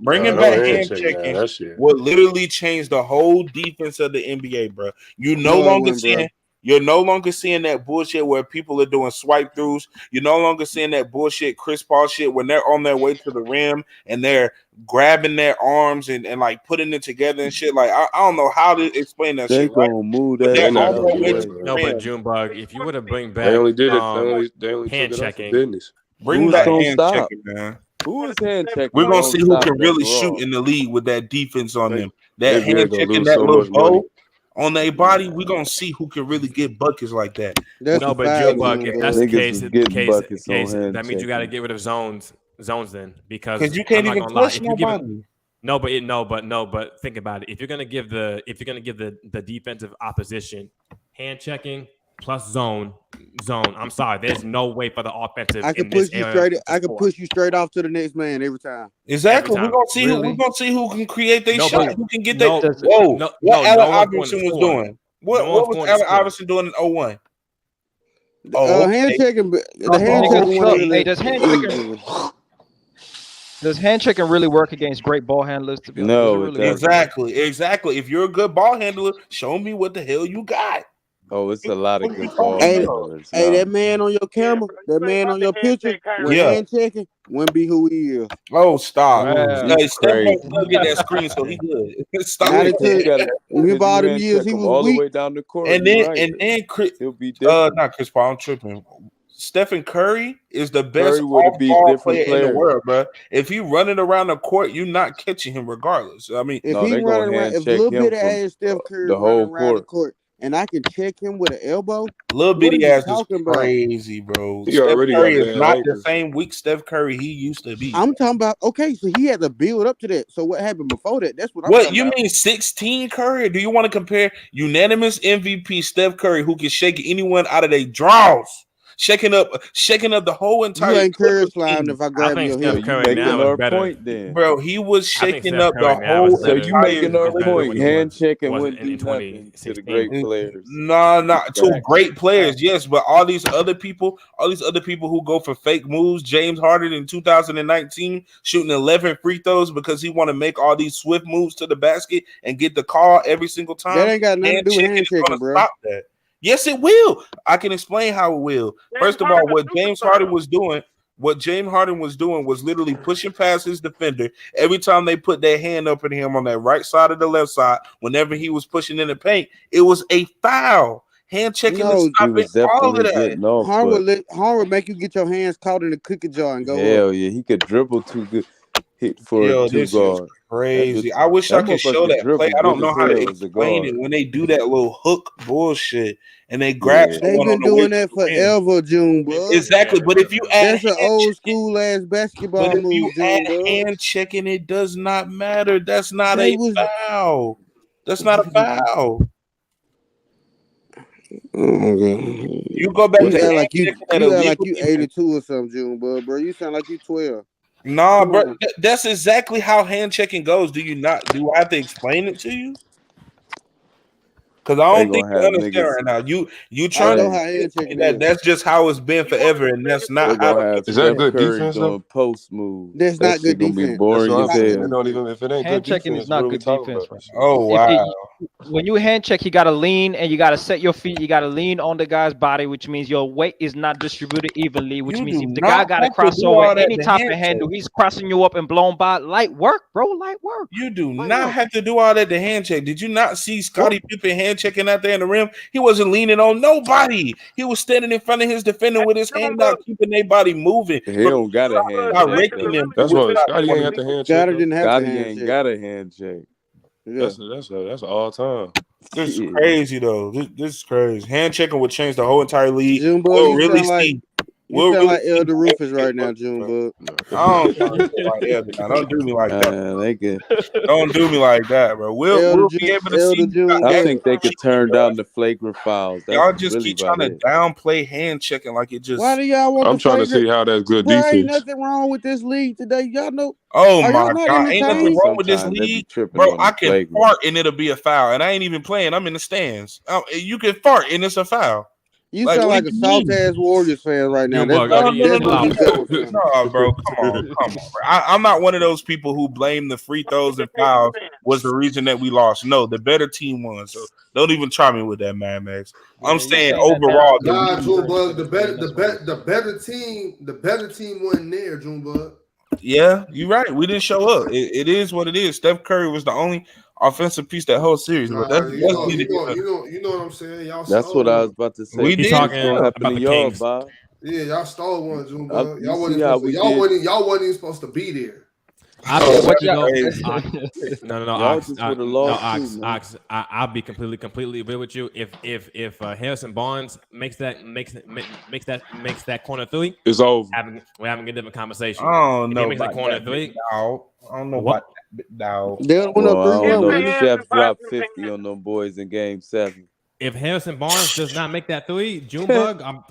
Bringing back hand checking would literally change the whole defense of the NBA, bro. You're no longer seeing that bullshit where people are doing swipe throughs. You're no longer seeing that bullshit Chris Paul shit when they're on their way to the rim and they're grabbing their arms and like putting it together and shit. Like I don't know how to explain that shit. They gonna move that. No, but Junebug, if you would have bring back they only did it. They only hand took it checking. Business. Bring back hand checking, man. Who is hand checking? We're gonna see who can really shoot in the league with that defense on them. That hand checking, that little bow on their body, we're gonna see who can really get buckets like that. No, but Junebug, if that's the case, that means you got to get rid of zones then, because you can't even push nobody. But think about it. If you're gonna give the defensive opposition hand checking plus zone. I'm sorry, there's no way for the offensive. I can push you straight. I can push you straight off to the next man every time. Exactly. We're gonna see who can create their shot. Who can get that? What Allen Iverson was doing? What was Allen Iverson doing in 01? Hand checking. The hand checking. Hey, does hand checking really work against great ball handlers? To be honest, no, exactly. If you're a good ball handler, show me what the hell you got. Oh, it's a lot of good ball handlers. Hey, that man on your camera, that man on your picture, hand checking, wouldn't be who he is. Oh, stop! Hey, Steph won't get that screen, so he good. Stop it. We bought him years. He was all weak. the way down the court. And then Chris, he'll be not Chris Paul. I'm tripping. Stephen Curry is the best ball player in the world, bro. If he running around the court, you're not catching him regardless. I mean, if he running around, if little bit of ass Steph Curry running around the court, and I can check him with an elbow. Little bitty ass is crazy, bro. Steph Curry is not the same weak Steph Curry he used to be. I'm talking about, okay, so he had to build up to that. So what happened before that? That's what I'm talking about. What, you mean 16 Curry? Do you want to compare unanimous MVP Steph Curry, who can shake anyone out of their draws? Shaking up the whole entire. You ain't Curry slime if I grab your head. Curry now is better. Point then, bro. He was shaking up the whole. So you making our point? Hand checking wouldn't do nothing to the great players. Not to great players, yes, but all these other people who go for fake moves. James Harden in 2019 shooting 11 free throws because he want to make all these swift moves to the basket and get the call every single time. That ain't got nothing to do with hand checking, bro. Stop that. Yes, it will. I can explain how it will. First of all, what James Harden was doing was literally pushing past his defender every time they put their hand up at him on that right side or the left side. Whenever he was pushing in the paint, it was a foul. Hand checking No, is he stopping was all of definitely that. getting off, Horn would make you get your hands caught in the cookie jar and go hell up. yeah, he could dribble too good, hit for a Yo, two this is guard. crazy. I wish I could Motherfucker show could that play. dribble I don't good know as how to hell as a explain it guard. when they do that little hook bullshit and they grab Yeah. They've someone on been the way doing to that the rim. forever, Junebug. Exactly, but if you add That's an hand old checking, school ass but basketball if you move, add Junebug. hand checking, it does not matter. That's not They a was foul. That's not a foul. You go back to hand checking at you act like illegal you defense. 82 or something, Junebug, bro. You sound like you 12. Nah, Come bro, on. that's exactly how hand checking goes. Do you not? Do I have to explain it to you? Because I They don't think gonna you have understand niggas. right now. You I trying know to how hand checking that is. that's just how it's been forever, and that's They not how. gonna have Is that Steph good Curry defense though? doing post moves. That's That not shit good gonna be defense. That's boring what I'm as Not saying. good It hell. don't even if it ain't Hand good checking defense, is not what are we good talking defense, about? right? Oh If wow! when you hand check, you gotta lean and you gotta set your feet. You gotta lean on the guy's body, which means your weight is not distributed evenly. Which You means do if the guy not got to have to cross do over all that any to type hand of check. handle, he's crossing you up and blown by. Light work, bro. Light work. You do Light not work. have to do all that to hand check. Did you not see Scottie Pippen hand checking out there in the rim? He wasn't leaning on nobody. He was standing in front of his defender with his hand out, keeping their body moving, He don't got a hand check directing though. them. That's why Scotty ain't have to hand check Scotty though. didn't have to Scotty hand ain't check. got a hand check. Yeah. That's all time. It's Yeah. crazy though. This is crazy. Hand checking would change the whole entire league. Junebug, We'll you really sound like see. you We'll sound really like see Elder the Rufus hand check right now, work, bro. Junebug. I don't sound like Elder now. Don't do me like that. They could. Don't do me like that, bro. We'll be able to see. I Junebug. think they could turn down the flagrant fouls. That's Y'all just really keep trying about to it. downplay hand checking like it Why just. do y'all want I'm the trying to flagrant? see how that's good Bro, ain't defense. nothing wrong with this league today. Y'all know. Oh Are y'all my not god, ain't nothing entertained? wrong with this Sometimes they be league, tripping bro. on I the can flagrant. fart and it'll be a foul, and I ain't even playing. I'm in the stands. You can fart and it's a foul. You Like, sound what like do a you salty mean? ass Warriors fan right now. That's No, what you got with them. no, bro. Come on, bro. I'm not one of those people who blame the free throws and fouls was the reason that we lost. No, the better team won. So don't even try me with that, Mad Max. I'm saying overall, Nah, Junebug, the better team wasn't there, Junebug. yeah, you're right. We didn't show up. It is what it is. Steph Curry was the only offensive piece that whole series, but that's You know what I'm saying. Y'all That's stole what I one. was about to say. We did. What happened to y'all, Bob? Yeah, y'all stole one, Junebug. You see how we did? Y'all wasn't even supposed to be there. I Oh, you know, crazy. no, Y'all just would have lost too, man. Ox. I'll be completely real with you. If Harrison Barnes makes that corner three, It's over. We're having a different conversation. I don't If know he makes that about corner that, three, big dog. I don't know What? about that, big dog. They went up Well, I 3-1. don't know. Really? The Chefs dropped 50 on them boys in Game 7. if Harrison Barnes does not make that three, Junebug, are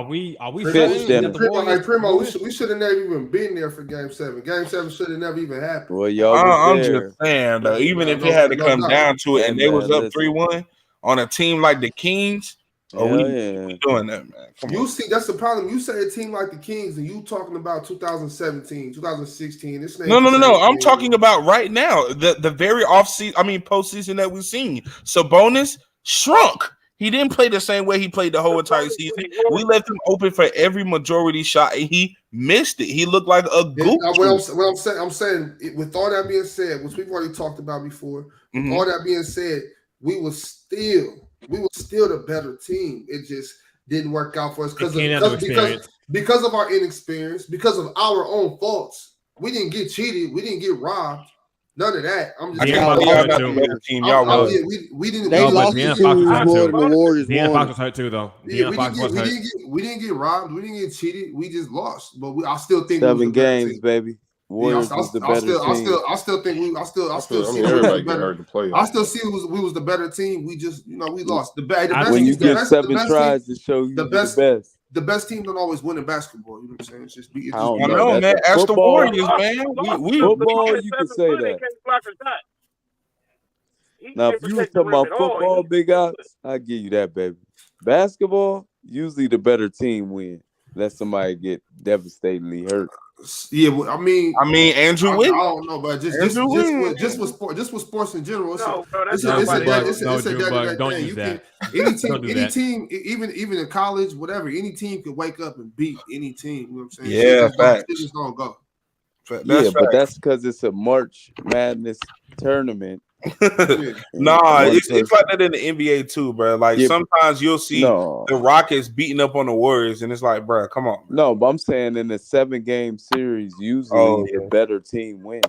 we Fitch saying that dinner. the Warriors? Primo, we should have never even been there for Game 7. Game 7 should have never even happened. Well, y'all was I'm there. just saying though, even if it had to come down to it, Hey, and they was man, up 3-1 on a team like the Kings, we doing that, man. Come on. See, that's the problem. You say a team like the Kings, and you talking about 2017, 2016. This No. I'm talking about right now, the very postseason that we've seen. Sabonis shrunk. He didn't play the same way he played the whole entire season. We left him open for every majority shot, and he missed it. He looked like a goop. What I'm saying, with all that being said, which we've already talked about before, with all that being said, we were still the better team. It just didn't work out for us because of our inexperience, because of our own faults. We didn't get cheated. We didn't get robbed. None of that. I'm just y'all not the better team. Y'all was. We didn't. They lost De'Aaron the Fox was series hurt more too. than the Warriors De'Aaron won. Fox was hurt too, though. Yeah, we didn't get robbed. We didn't get cheated. We just lost. But I still think 7 games, baby. Warriors was the better team. I still think we. I still see everybody get hurt to play. I still see we was the better team. We just we lost. The best when you get 7 best tries team, to show you the best. The best team don't always win in basketball. You know what I'm saying? It's just I don't know, know, man. Ask the football. Warriors, man. We Football, you can say that. Now, if you was talking about football, big odds, I give you that, baby. Basketball, usually the better team win. Let somebody get devastatingly hurt. Yeah, well, I mean, Andrew I Wiggins. don't know, but just with sports in general. It's a Don't thing. use that. Any team, even in college, whatever, any team could wake up and beat any team. You know what I'm saying? Yeah, It just don't go. But that's because it's a March Madness tournament Nah, it's like that in the NBA too, bro. Like sometimes you'll see the Rockets beating up on the Warriors, and it's like, bro, come on. No, but I'm saying in a 7-game series, usually the better team wins.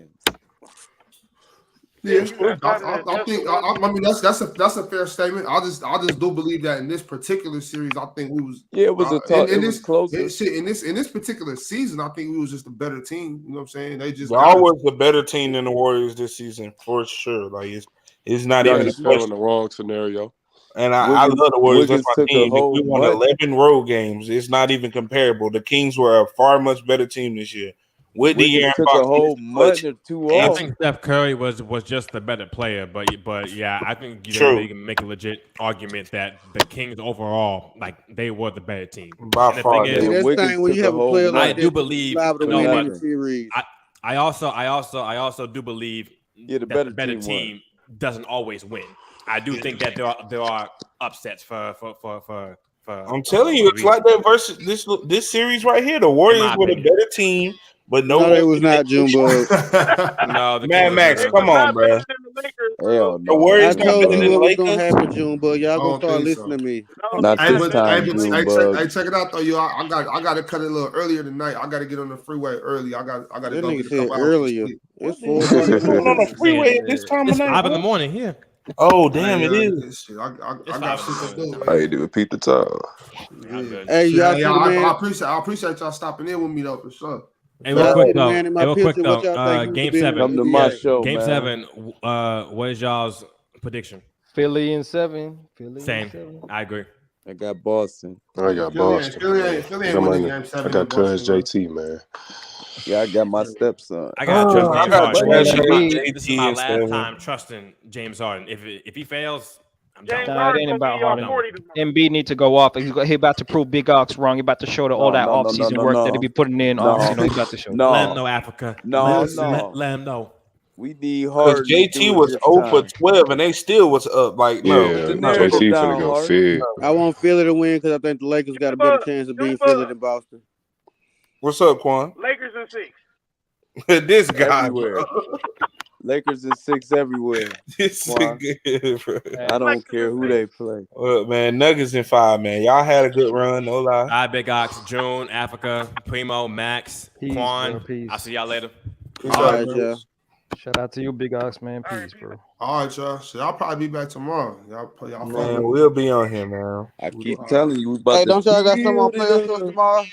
Yeah, I think. I mean, that's a fair statement. I just do believe that in this particular series, I think we was it was it was closer. In this particular season, I think we was just a better team. You know what I'm saying? They just y'all was the better team than the Warriors this season for sure. Like it's not even just fell in the wrong scenario. And I love the Warriors. That's my team. We won 11 road games. It's not even comparable. The Kings were a far much better team this year. With the year, took a whole month or two off. I think Steph Curry was just the better player, but yeah, I think you can make a legit argument that the Kings overall, like they were the better team. By far, when you have a player like I do believe. I also do believe the better team doesn't always win. I do think that there are upsets for. I'm telling you, it's like that versus this series right here. The Warriors were the better team. But no, it was not Junebug. No, Mad Max, come on, bro. The Warriors I told you what was gonna happen, Junebug. Y'all gonna start listening to me. Not this time, Junebug. Hey, check it out though, yo. I got to cut it a little earlier tonight. I got to get on the freeway early. I got to go get a couple hours earlier. It's 4 on the freeway at this time of night. 5 in the morning here. Oh damn, it is. I got shit to do. I need to repeat the time. Hey, I appreciate y'all stopping in with me though for sure. Hey, real quick though. Game 7. Come to my show, Game man. 7. What is y'all's prediction? Philly in 7. Same. I agree. I got Boston. I got Boston. Philly ain't winning game 7. I got Cuz JT, man. Yeah, I got my stepson. I got trust James Harden. This is my last 7. time trusting James Harden. If he fails, I'm James done. Harden it ain't about gonna be Harden. on 40 Embiid need to go off. He about to prove Big Ox wrong. He about to show all that offseason work that he be putting in. He about to show. Let him know, Africa. Let him know. We need Harden. Because JT was 0 for 12 and they still was up. Like, no. JT finna go fig. I want Philly to win because I think the Lakers got a better chance of beating Philly than Boston. What's up, Quan? Lakers in 6. This guy, everywhere. Lakers is 6 everywhere. I don't care who they play. Well, man, Nuggets in 5, man. Y'all had a good run, no lie. All right, Big Ox, June, Africa, Primo, Max, Quan. I'll see y'all later. All right, y'all. Shout out to you, Big Ox, man. Peace, bro. All right, y'all. So y'all probably be back tomorrow. Man, we'll be on here, man. I keep telling you. Hey, don't y'all got someone playing us tomorrow?